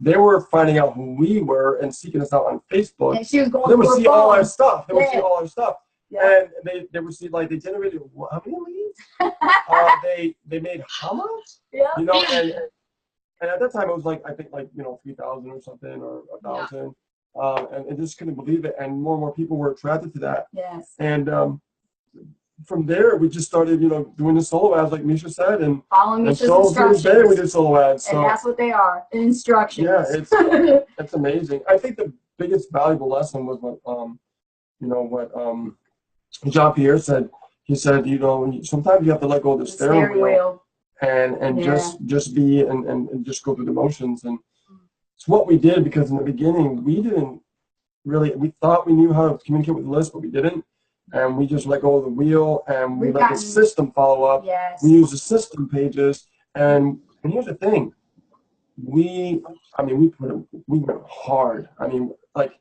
Speaker 2: they were finding out who we were and seeking us out on Facebook.
Speaker 3: And she was going
Speaker 2: they would see all our stuff. They would see all our stuff.
Speaker 3: Yeah.
Speaker 2: And they would see, like, they generated how many leads? They made how much?
Speaker 3: Yeah.
Speaker 2: You know, and at that time it was like, I think, like, you know, 3,000 or something, or 1,000. And just couldn't believe it. And more people were attracted to that.
Speaker 3: Yes.
Speaker 2: And from there, we just started, you know, doing the solo ads, like Misha said, and
Speaker 3: following Misha's
Speaker 2: instructions. We did solo ads. So,
Speaker 3: and that's what they are, instructions.
Speaker 2: Yeah, it's amazing. I think the biggest valuable lesson was what Jean Pierre said. He said, sometimes you have to let go of the steering wheel and just be and just go through the motions. And it's what we did, because in the beginning we didn't really, we thought we knew how to communicate with Liz, but we didn't. And we just let go of the wheel, and we let the system follow up.
Speaker 3: Yes.
Speaker 2: We use the system pages, and here's the thing. We went hard. I mean, like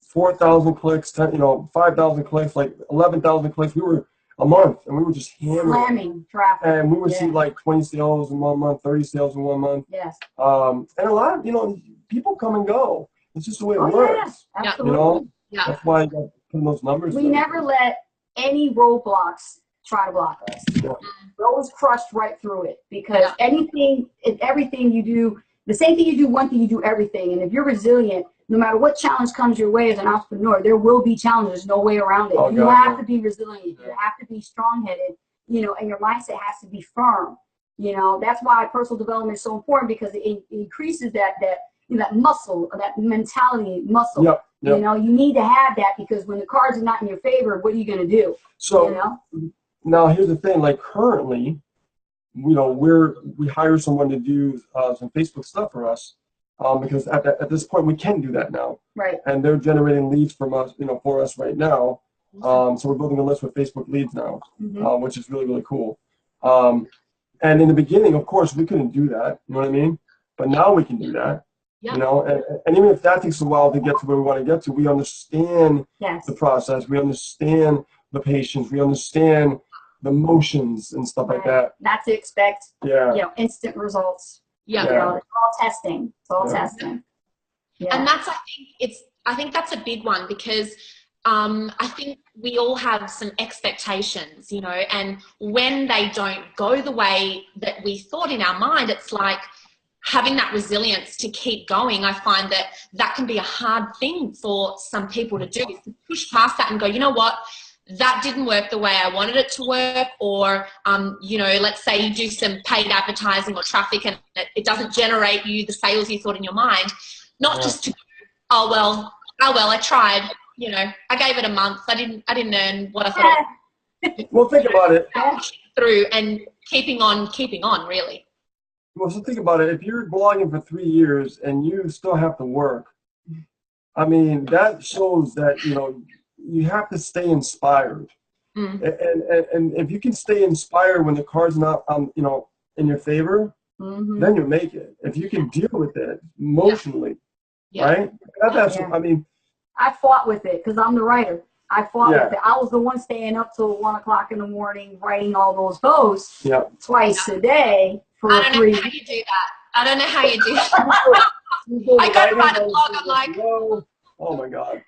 Speaker 2: 4,000 clicks, 5,000 clicks, like 11,000 clicks. We were a month, and we were just
Speaker 3: slamming traffic.
Speaker 2: And we would see like 20 sales in 1 month, 30 sales in 1 month.
Speaker 3: Yes.
Speaker 2: And a lot of, people come and go. It's just the way it works.
Speaker 3: Yeah, absolutely.
Speaker 1: Yeah.
Speaker 2: That's why you got to put those numbers.
Speaker 3: We never let any roadblocks try to block us.
Speaker 2: Yeah.
Speaker 3: Those crushed right through it, because anything and everything you do, the same thing you do, one thing you do everything. And if you're resilient, no matter what challenge comes your way as an entrepreneur, there will be challenges, no way around it. You have to be resilient. You have to be strong-headed, and your mindset has to be firm. That's why personal development is so important, because it increases that muscle, that mentality muscle.
Speaker 2: Yep.
Speaker 3: You need to have that, because when the cards are not in your favor, what are you going to do?
Speaker 2: So now here's the thing, like currently, we hire someone to do some Facebook stuff for us, because at this point we can do that now.
Speaker 3: Right.
Speaker 2: And they're generating leads from us, for us right now. So we're building a list with Facebook leads now, which is really, really cool. And in the beginning, of course, we couldn't do that. You know what I mean? But now we can do that. Yeah. And even if that takes a while to get to where we want to get to, we understand the process. We understand the patience. We understand the motions and stuff like that.
Speaker 3: Not to expect, instant results.
Speaker 1: Yeah.
Speaker 3: It's all testing. It's all testing. Yeah.
Speaker 1: And that's, I think that's a big one, because I think we all have some expectations, and when they don't go the way that we thought in our mind, it's like having that resilience to keep going. I find that can be a hard thing for some people to do, is to push past that and go, you know what, that didn't work the way I wanted it to work. Or, let's say you do some paid advertising or traffic and it doesn't generate you the sales you thought in your mind. Not just to go, oh well, I tried, I gave it a month. I didn't earn what I thought.
Speaker 2: Well, think about it.
Speaker 1: Through and keeping on, really.
Speaker 2: Well, so think about it. If you're blogging for 3 years and you still have to work, I mean, that shows that, you have to stay inspired. And if you can stay inspired when the card's not, in your favor, then you make it. If you can deal with it emotionally, right? That's what, I mean.
Speaker 3: I fought with it, because I'm the writer. I fought with it. I was the one staying up till 1 o'clock in the morning writing all those posts twice a day for
Speaker 1: I don't know how you do that. I don't know how you do that. I go to write a blog, I'm like,
Speaker 2: oh my God.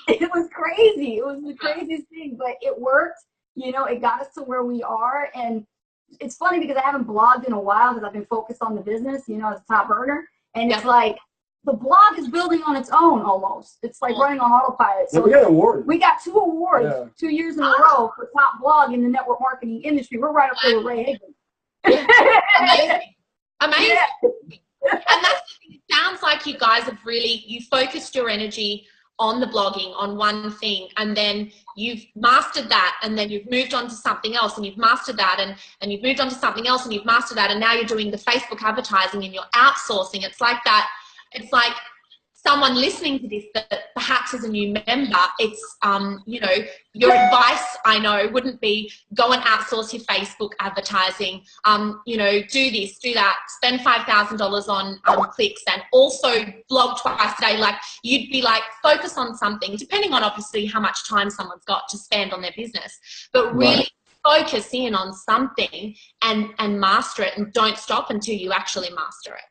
Speaker 3: It was crazy. It was the craziest thing, but it worked. It got us to where we are. And it's funny, because I haven't blogged in a while, because I've been focused on the business, as a top earner. And it's like, the blog is building on its own almost. It's like running on autopilot. So
Speaker 2: we got awards.
Speaker 3: We got 2 awards 2 years in a row for top blog in the network marketing industry. We're right up there with Ray Hagan.
Speaker 1: Amazing. And that's the thing. It sounds like you guys have you focused your energy on the blogging, on one thing, and then you've mastered that, and then you've moved on to something else, and you've mastered that, and you've moved on to something else, and you've mastered that, and now you're doing the Facebook advertising and you're outsourcing. It's like that. It's like someone listening to this that perhaps is a new member. It's, your advice, I know, wouldn't be go and outsource your Facebook advertising, do this, do that, spend $5,000 on clicks, and also blog twice a day. Like, you'd be like, focus on something, depending on obviously how much time someone's got to spend on their business, but really focus in on something and master it, and don't stop until you actually master it.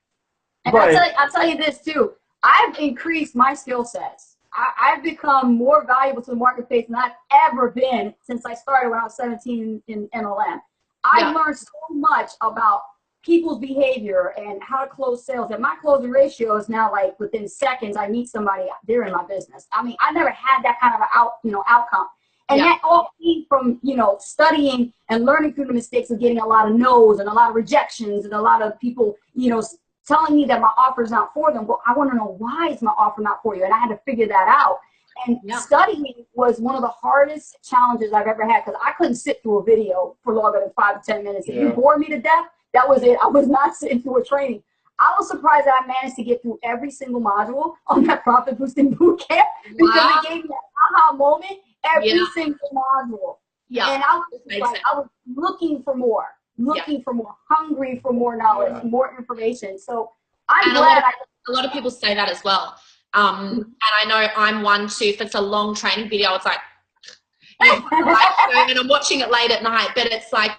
Speaker 3: And I'll tell you this too. I've increased my skill sets. I've become more valuable to the marketplace than I've ever been since I started when I was 17 in MLM. I've learned so much about people's behavior and how to close sales. And my closing ratio is now like within seconds. I meet somebody, they're in my business. I mean, I never had that kind of an outcome. And that all came from, studying and learning through the mistakes of getting a lot of no's and a lot of rejections and a lot of people, telling me that my offer is not for them. Well, I want to know, why is my offer not for you? And I had to figure that out. And studying was one of the hardest challenges I've ever had, because I couldn't sit through a video for longer than 5 to 10 minutes. If you bored me to death, that was it. I was not sitting through a training. I was surprised that I managed to get through every single module on that Profit Boosting Bootcamp, because it gave me an aha moment every single module. And I was like, I was looking for more, hungry for more knowledge, more information. So I'm glad
Speaker 1: a lot of people say that as well. And I know I'm one too. If it's a long training video, it's like, and I'm watching it late at night, but it's like,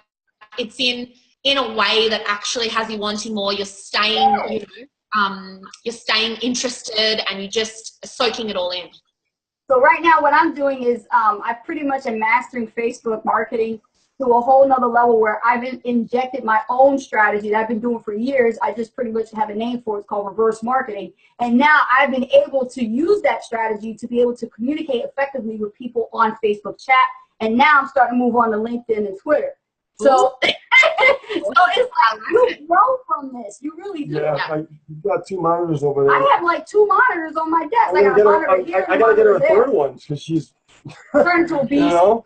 Speaker 1: it's in a way that actually has you wanting more. You're staying, you're staying interested, and you're just soaking it all in.
Speaker 3: So right now what I'm doing is I pretty much am mastering Facebook marketing to a whole nother level, where I've injected my own strategy that I've been doing for years. I just pretty much have a name for it. It's called reverse marketing. And now I've been able to use that strategy to be able to communicate effectively with people on Facebook chat. And now I'm starting to move on to LinkedIn and Twitter. So, so it's like, you grow from this. You really do.
Speaker 2: Yeah, you've got 2 monitors over there.
Speaker 3: I have like 2 monitors on my desk. I got a monitor here.
Speaker 2: I got to get her a third one, because she's
Speaker 3: turned to a beast.
Speaker 2: You know?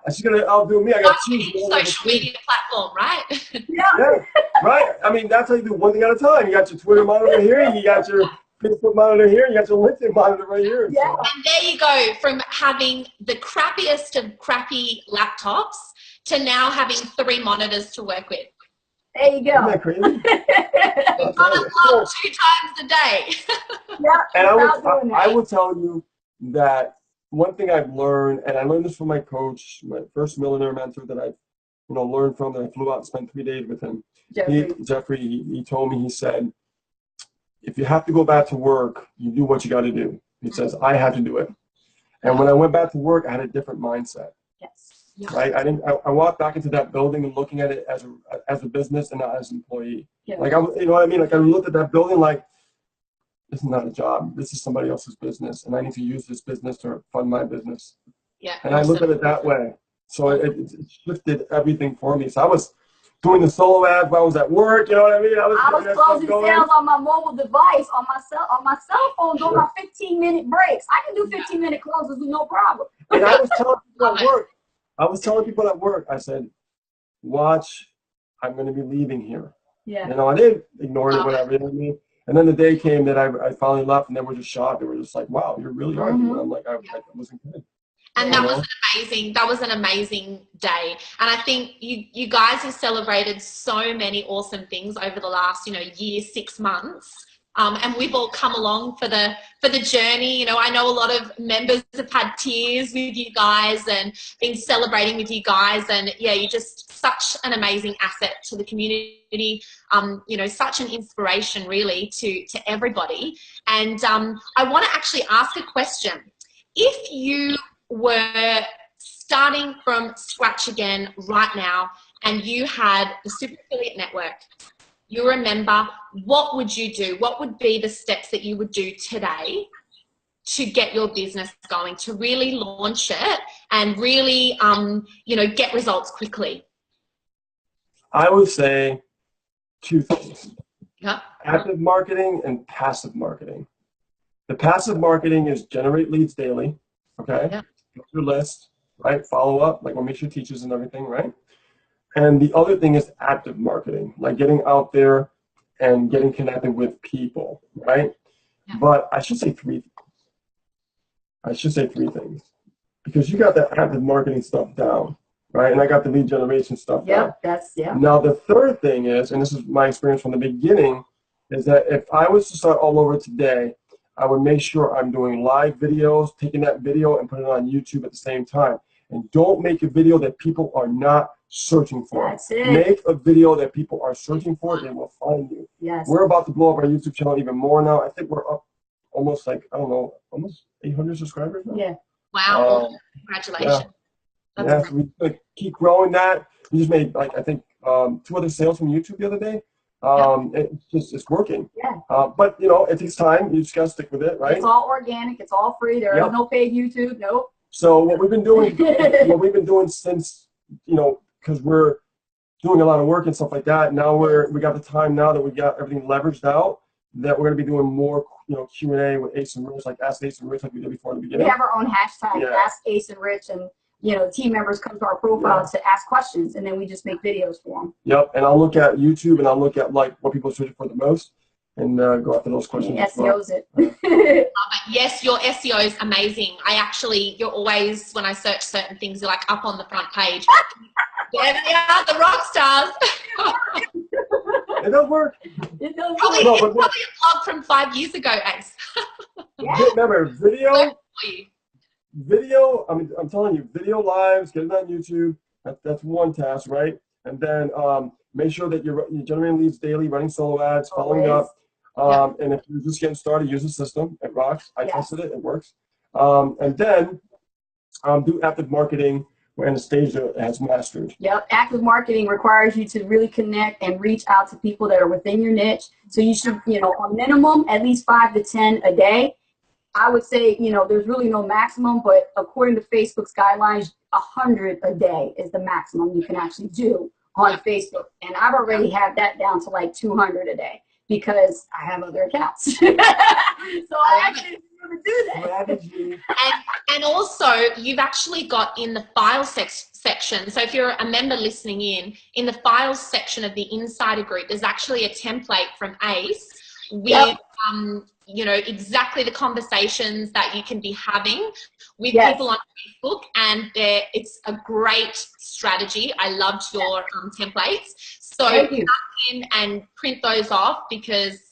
Speaker 2: She's going to outdo me. I got 2.
Speaker 1: Social media platform, right?
Speaker 2: Yeah, right. I mean, that's how you do one thing at a time. You got your Twitter monitor here, you got your Facebook monitor here, you got your LinkedIn monitor right here.
Speaker 3: Yeah.
Speaker 2: So.
Speaker 1: And there you go, from having the crappiest of crappy laptops to now having 3 monitors to work with.
Speaker 3: There you go.
Speaker 2: Isn't that crazy?
Speaker 1: We've got to log 2 times a day.
Speaker 2: And I will tell you that one thing I've learned, and I learned this from my coach, my first millionaire mentor that I learned from, that I flew out and spent 3 days with him. Jeffrey, he told me, he said, if you have to go back to work, you do what you got to do. He says, I had to do it. And when I went back to work, I had a different mindset. Right? I walked back into that building and looking at it as a business and not as an employee. Like, you know what I mean? Like, I looked at that building like, this is not a job. This is somebody else's business, and I need to use this business to fund my business. And I looked at it that way. So it shifted everything for me. So I was doing the solo ads while I was at work. You know what I mean? I was
Speaker 3: closing sales on my mobile device, on my cell phone, doing my 15-minute breaks. I can do 15-minute closes with no problem.
Speaker 2: And I was telling people at work. I said, watch, I'm going to be leaving here. You know, I didn't ignore it, whatever. You know what I mean? And then the day came that I finally left, and they were just shocked. They were just like, wow, you really are. I'm like, I wasn't kidding.
Speaker 1: And that was an amazing day. And I think you guys have celebrated so many awesome things over the last, year, 6 months. And we've all come along for the journey. I know a lot of members have had tears with you guys and been celebrating with you guys. And yeah, you're just such an amazing asset to the community. Such an inspiration really to everybody. And I want to actually ask a question. If you were starting from scratch again right now, and you had the Super Affiliate Network, you remember, what would you do? What would be the steps that you would do today to get your business going, to really launch it and really, get results quickly?
Speaker 2: I would say 2 things.
Speaker 1: Yeah.
Speaker 2: Active marketing and passive marketing. The passive marketing is generate leads daily, okay?
Speaker 1: Yeah.
Speaker 2: Get your list, right? Follow up, like when Misha teaches and everything, right? And the other thing is active marketing, like getting out there and getting connected with people, right? Yeah. But I should say 3 things. I should say 3 things. Because you got the active marketing stuff down, right? And I got the lead generation stuff down. Now the third thing is, and this is my experience from the beginning, is that if I was to start all over today, I would make sure I'm doing live videos, taking that video and putting it on YouTube at the same time. And don't make a video that people are not searching for.
Speaker 3: That's it.
Speaker 2: Make a video that people are searching for, they will find you.
Speaker 3: Yes.
Speaker 2: We're about to blow up our YouTube channel even more now. I think we're up almost almost 800 subscribers now.
Speaker 3: Yeah.
Speaker 1: Wow. Congratulations.
Speaker 2: Yeah, so we keep growing that. We just made, I think, 2 other sales from YouTube the other day. It's working.
Speaker 3: Yeah.
Speaker 2: But, it takes time. You just got to stick with it, right?
Speaker 3: It's all organic. It's all free. There is no paid YouTube. Nope.
Speaker 2: So what we've been doing, since, because we're doing a lot of work and stuff like that. Now we got the time now that we got everything leveraged out, that we're going to be doing more, Q&A with Ace and Rich, like Ask Ace and Rich, like we did before in the beginning.
Speaker 3: We have our own hashtag, Ask Ace and Rich, and team members come to our profile to ask questions, and then we just make videos for them.
Speaker 2: Yep, and I'll look at YouTube, and I'll look at like what people are searching for the most, and go after those questions.
Speaker 3: SEOs it.
Speaker 1: Yes, your SEO is amazing. You're always, when I search certain things, you're like up on the front page. There they are, the rock stars.
Speaker 2: It does work.
Speaker 3: It does
Speaker 1: Probably,
Speaker 3: work.
Speaker 1: it's probably a blog from 5 years ago, Ace.
Speaker 2: Remember, video, I'm telling you, video lives, get it on YouTube. That's one task, right? And then make sure that you're generating leads daily, running solo ads, following up. And if you're just getting started, use the system. It rocks. I tested it. It works. And then do active marketing when Anastasia has mastered.
Speaker 3: Yep. Active marketing requires you to really connect and reach out to people that are within your niche. So you should, on minimum, at least 5 to 10 a day. I would say, there's really no maximum, but according to Facebook's guidelines, 100 a day is the maximum you can actually do on Facebook. And I've already had that down to like 200 a day because I have other accounts. So I actually to do that.
Speaker 1: And also, you've actually got in the files section, so if you're a member listening in the files section of the Insider Group, there's actually a template from Ace with exactly the conversations that you can be having with people on Facebook, and it's a great strategy. I loved your templates. So
Speaker 3: Thank you.
Speaker 1: Come in and print those off, because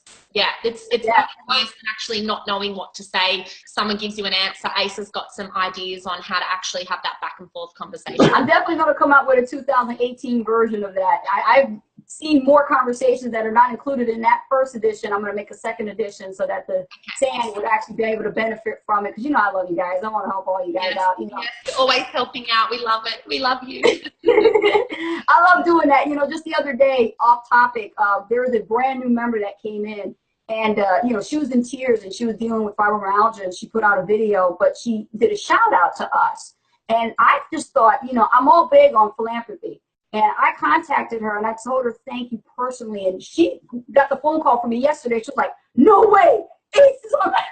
Speaker 1: it's much worse than actually not knowing what to say. Someone gives you an answer. Ace has got some ideas on how to actually have that back and forth conversation.
Speaker 3: I'm definitely going to come out with a 2018 version of that. I've seen more conversations that are not included in that first edition. I'm going to make a second edition so that the fan would actually be able to benefit from it. Because I love you guys. I want to help all you guys out.
Speaker 1: Yes, you're always helping out. We love it. We love you.
Speaker 3: I love doing that. Just the other day, off topic, there was a brand new member that came in. And, she was in tears and she was dealing with fibromyalgia, and she put out a video, but she did a shout out to us. And I just thought, I'm all big on philanthropy. And I contacted her and I told her thank you personally. And she got the phone call from me yesterday. She was like, no way, Ace is on my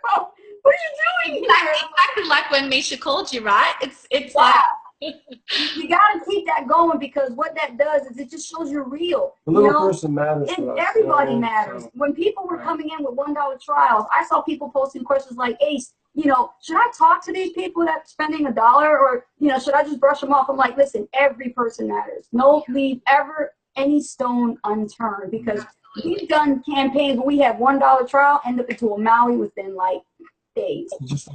Speaker 3: phone. What are you doing here?
Speaker 1: Exactly like when Misha called you, right? It's
Speaker 3: wow.
Speaker 1: like...
Speaker 3: You got to keep that going, because what that does is it just shows you're real.
Speaker 2: The little person matters to us.
Speaker 3: Everybody matters. So, when people were coming in with $1 trials, I saw people posting questions like, Ace, should I talk to these people that's spending $1, or, should I just brush them off? I'm like, listen, every person matters. No, leave ever any stone unturned, because we've done campaigns where we had $1 trial end up into a Maui within like days. You just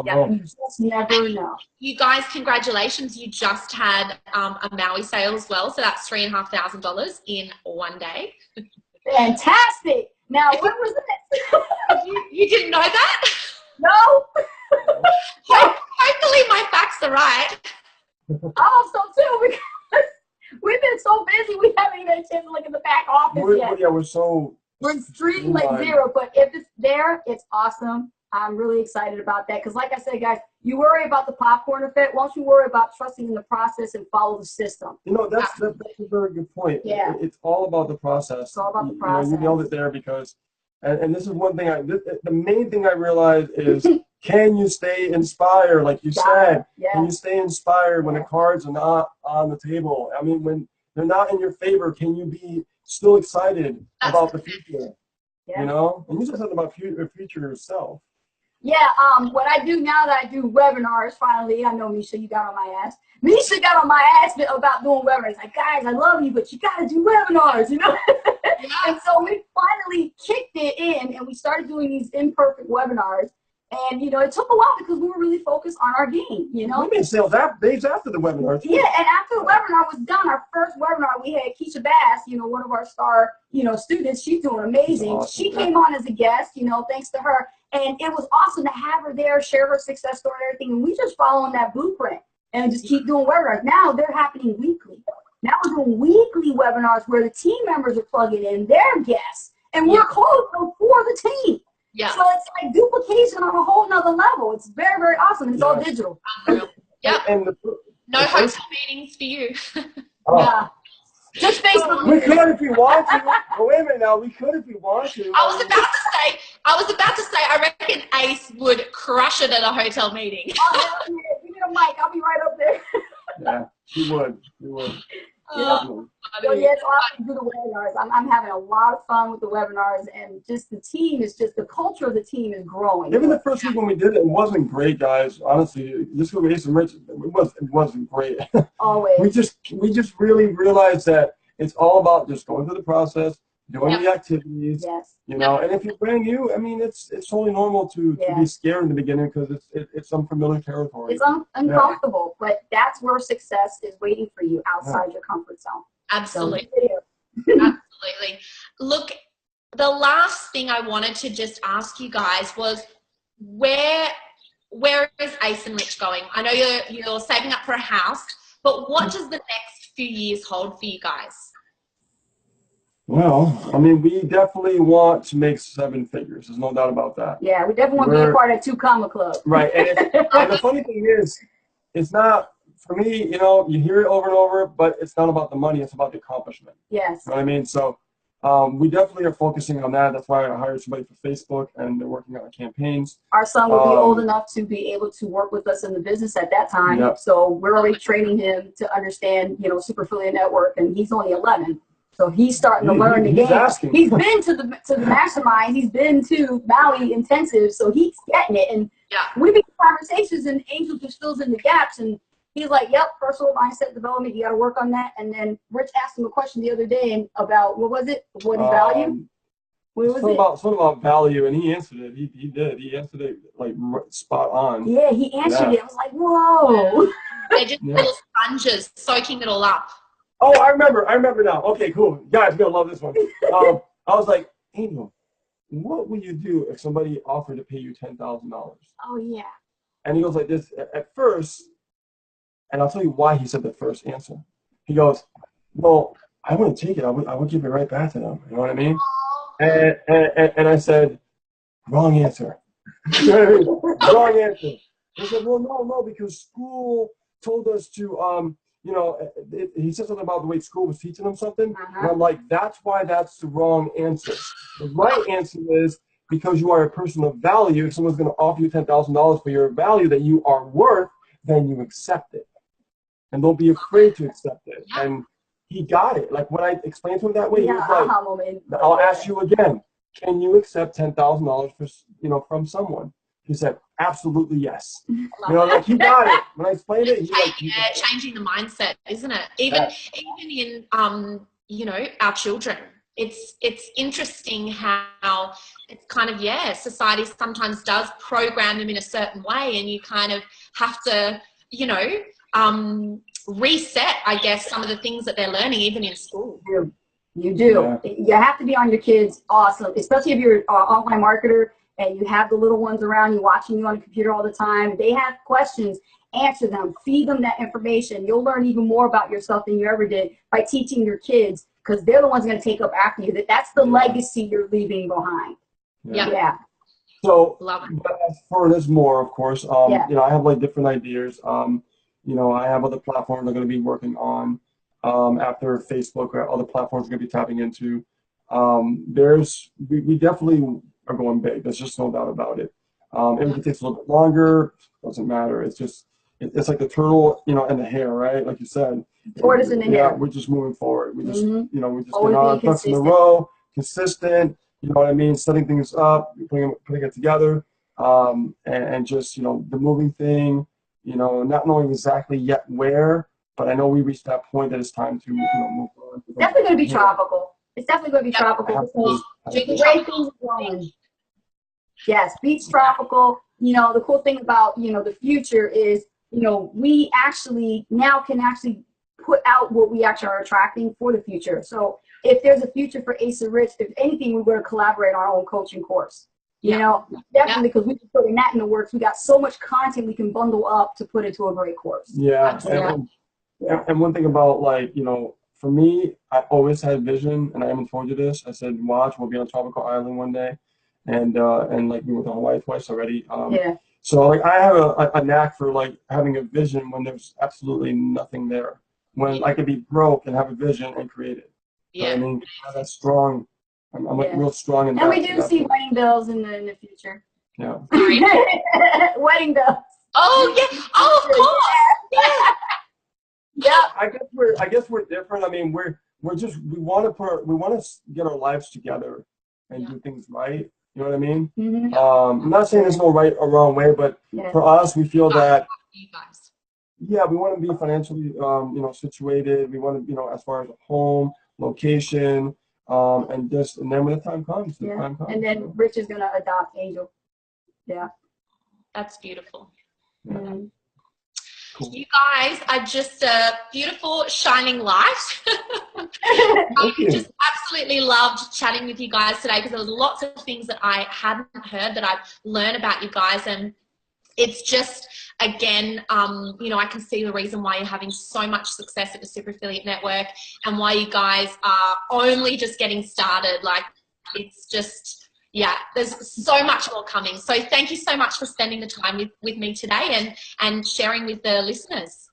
Speaker 3: never know.
Speaker 1: You guys, congratulations. You just had a Maui sale as well. So that's $3,500 in one day.
Speaker 3: Fantastic. Now, what was it?
Speaker 1: You didn't know that?
Speaker 3: No.
Speaker 1: Hopefully my facts are right.
Speaker 3: I hope so too, because we've been so busy we haven't even had a chance to look at the back office yet. We're streaming like zero, but if it's there, it's awesome. I'm really excited about that, because like I said, guys, you worry about the popcorn effect. Won't you worry about trusting in the process and follow the system?
Speaker 2: That's a very good point.
Speaker 3: Yeah.
Speaker 2: It's all about the process.
Speaker 3: It's all about the process.
Speaker 2: You nailed it there, because, and this is one thing, the main thing I realized is, can you stay inspired? Like you said, can you stay inspired when the cards are not on the table? I mean, when they're not in your favor, can you be still excited about the future? And you said something about future yourself.
Speaker 3: Yeah, what I do now that I do webinars, finally, I know, Misha, you got on my ass. Misha got on my ass about doing webinars. Like, guys, I love you, but you got to do webinars, And so we finally kicked it in, and we started doing these imperfect webinars. And, it took a while because we were really focused on our game, We
Speaker 2: made sales days after the webinar.
Speaker 3: Yeah, and after the webinar was done, our first webinar, we had Keisha Bass, one of our star, students. She's doing amazing. Awesome. She came on as a guest, thanks to her. And it was awesome to have her there, share her success story and everything. And we just following that blueprint and just keep doing webinars. Now they're happening weekly. Now we're doing weekly webinars where the team members are plugging in their guests. And we're close for the team. Yeah. So it's like duplication on a whole nother level. It's very, very awesome. And it's all digital.
Speaker 1: Yeah.
Speaker 2: And
Speaker 1: no hotel meetings for you.
Speaker 3: Yeah. Just Facebook
Speaker 2: We
Speaker 3: meeting.
Speaker 2: could if we want to. But wait a minute now. We could if we want to.
Speaker 1: I was about to say, I reckon Ace would crush it at a hotel meeting.
Speaker 3: Oh, hell yeah. Give me the mic. I'll be right up there.
Speaker 2: Yeah, she would. She would.
Speaker 1: Oh,
Speaker 3: So yeah, it's awesome to do the webinars. I'm having a lot of fun with the webinars, and just the team is just the culture of the team is growing.
Speaker 2: Even the first week when we did it, it wasn't great, guys. Honestly, just with Ace and Rich, it wasn't great.
Speaker 3: Always.
Speaker 2: we just really realized that it's all about just going through the process, doing the activities.
Speaker 3: Yes.
Speaker 2: You know, and if you're brand new, I mean, it's totally normal to be scared in the beginning because it's unfamiliar territory.
Speaker 3: It's uncomfortable, but that's where success is waiting for you outside your comfort zone.
Speaker 1: Absolutely.
Speaker 3: So,
Speaker 1: Absolutely. Look, the last thing I wanted to just ask you guys was where is Ace and Rich going? I know you're saving up for a house, but what does the next few years hold for you guys?
Speaker 2: Well, I mean, we definitely want to make 7 figures. There's no doubt about that.
Speaker 3: yeah, we definitely want to be a part of 2 Comma Club.
Speaker 2: Right. And the funny thing is, it's not, for me, you know, you hear it over and over, but it's not about the money. It's about the accomplishment.
Speaker 3: Yes.
Speaker 2: You know what I mean? So we definitely are focusing on that. That's why I hired somebody for Facebook, and they're working on campaigns.
Speaker 3: Our son will be old enough to be able to work with us in the business at that time.
Speaker 2: Yep.
Speaker 3: So we're already training him to understand, you know, Super Affiliate Network, and he's only 11. So he's starting to learn the game.
Speaker 2: Asking.
Speaker 3: He's been to the masterminds. He's been to Maui Intensive, so he's getting it. And we begin conversations, and Angel just fills in the gaps. And he's like, "Yep, personal mindset development. You got to work on that." And then Rich asked him a question the other day about what was it? What is value? What was it?
Speaker 2: Something about value, and he answered it. He did. He answered it like spot on.
Speaker 3: Yeah, he answered it. I was like, "Whoa!"
Speaker 1: They're just little sponges soaking it all up.
Speaker 2: Oh, I remember now. Okay, cool. Guys, you're gonna love this one. I was like, Angel, what would you do if somebody offered to pay you $10,000?
Speaker 3: Oh yeah.
Speaker 2: And he goes like this at first, and I'll tell you why he said the first answer. He goes, well, I wouldn't take it. I would give it right back to them. You know what I mean? And I said, wrong answer. You know what I mean? Wrong answer. He said, well, no, because school told us to you know, he said something about the way school was teaching him something. And I'm like, that's why that's the wrong answer. The right answer is because you are a person of value. If someone's going to offer you $10,000 for your value that you are worth, then you accept it. And don't be afraid to accept it. And he got it. Like when I explained to him that way, he was like, I'll ask you again. Can you accept $10,000 for, you know, from someone? He said, absolutely yes. You know, like he got it. When I explained it,
Speaker 1: Changing the mindset, isn't it? Even in you know, our children. It's interesting how it's kind of society sometimes does program them in a certain way, and you kind of have to, you know, reset, I guess, some of the things that they're learning even in school.
Speaker 3: You do. Yeah. You have to be on your kids awesome, especially if you're an online marketer and you have the little ones around you watching you on the computer all the time. They have questions, answer them, feed them that information. You'll learn even more about yourself than you ever did by teaching your kids, because they're the ones going to take up after you. That's the legacy you're leaving behind. Yeah.
Speaker 2: So,
Speaker 1: love it.
Speaker 2: But as for this more, of course, you know, I have like different ideas. You know, I have other platforms I'm going to be working on after Facebook or other platforms we're going to be tapping into. We definitely are going big. There's just no doubt about it. If it takes a little bit longer, doesn't matter. It's just, it's like the turtle, you know, and the hare, right? Like you said.
Speaker 3: Tortoise and the hare.
Speaker 2: Yeah, we're just moving forward. We just, you know, we just get on ducks in a row, consistent, you know what I mean? Setting things up, putting it together, and just, you know, the moving thing, you know, not knowing exactly yet where, but I know we reached that point that it's time to, you know, move on.
Speaker 3: It's definitely going to be tropical. It's definitely going to be tropical because the way things are going. Yes, beach tropical. You know, the cool thing about, you know, the future is, you know, we actually now can actually put out what we actually are attracting for the future. So if there's a future for Ace and Rich, if anything, we would collaborate on our own coaching course. You know, definitely, because we're putting that in the works. We got so much content we can bundle up to put into a great course.
Speaker 2: Yeah. And one thing about, like, you know, for me, I always had vision, and I haven't told you this. I said, watch, we'll be on a tropical island one day. And like we went to Hawaii twice already. So like I have a knack for like having a vision when there's absolutely nothing there. When I could be broke and have a vision and create it. You know what I
Speaker 1: Yeah.
Speaker 2: mean? That's strong. I'm like
Speaker 3: Yeah.
Speaker 2: real strong in that.
Speaker 3: And we do
Speaker 2: that
Speaker 3: see
Speaker 2: thing.
Speaker 3: wedding bills in the future.
Speaker 2: Yeah.
Speaker 3: Wedding bills.
Speaker 1: Oh yeah. Oh, of course. Yeah.
Speaker 3: Yeah.
Speaker 2: I guess we're different. I mean, we're just we want to get our lives together and
Speaker 1: Yeah.
Speaker 2: do things right. You know what I mean?
Speaker 3: Mm-hmm.
Speaker 2: I'm not saying there's no right or wrong way, but
Speaker 3: Yeah.
Speaker 2: for us, we feel that
Speaker 1: You guys.
Speaker 2: yeah, we want to be financially situated. We want to as far as a home, location, and then when the time comes, the
Speaker 3: Yeah.
Speaker 2: time comes.
Speaker 3: And then Rich is gonna adopt Angel. Yeah.
Speaker 1: That's beautiful.
Speaker 2: Yeah.
Speaker 3: Mhm.
Speaker 2: Cool.
Speaker 1: You guys are just a beautiful, shining light.
Speaker 2: Thank
Speaker 1: I
Speaker 2: you.
Speaker 1: just absolutely loved chatting with you guys today because there was lots of things that I hadn't heard that I've learned about you guys, and it's just, again, I can see the reason why you're having so much success at the Super Affiliate Network and why you guys are only just getting started. Like, it's just, yeah, there's so much more coming. So thank you so much for spending the time with me today and sharing with the listeners.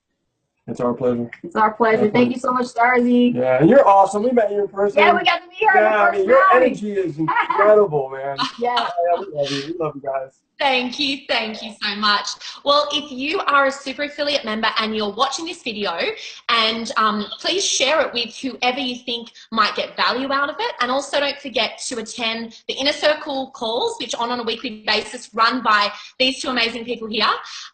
Speaker 2: It's our pleasure.
Speaker 3: It's our pleasure. Thank you so much, Starzy.
Speaker 2: Yeah, and you're awesome. We met you in person.
Speaker 3: Yeah, we got to meet her
Speaker 2: Yeah, I
Speaker 3: the
Speaker 2: mean,
Speaker 3: first
Speaker 2: your
Speaker 3: time.
Speaker 2: energy is incredible, man.
Speaker 3: Yeah.
Speaker 2: Yeah, we love you. We love you guys.
Speaker 1: Thank you so much. Well, if you are a Super Affiliate member and you're watching this video, and please share it with whoever you think might get value out of it. And also don't forget to attend the Inner Circle calls, which on a weekly basis run by these two amazing people here.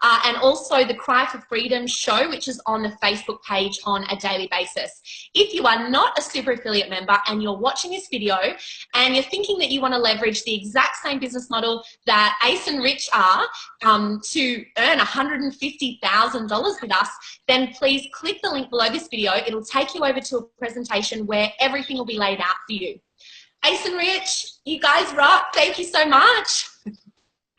Speaker 1: And also the Cry for Freedom show, which is on the Facebook page on a daily basis. If you are not a Super Affiliate member and you're watching this video and you're thinking that you want to leverage the exact same business model that Ace and Rich are to earn $150,000 with us, then please click the link below this video. It'll take you over to a presentation where everything will be laid out for you. Ace and Rich, you guys rock. Thank you so much.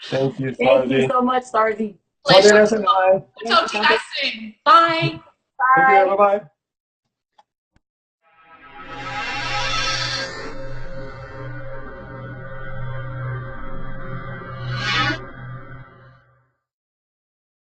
Speaker 2: Thank you, Starzy.
Speaker 3: Thank you so much, Starzy.
Speaker 1: Pleasure.
Speaker 2: Sunday,
Speaker 1: We'll talk to you guys soon. Bye.
Speaker 2: Take care. Bye-bye.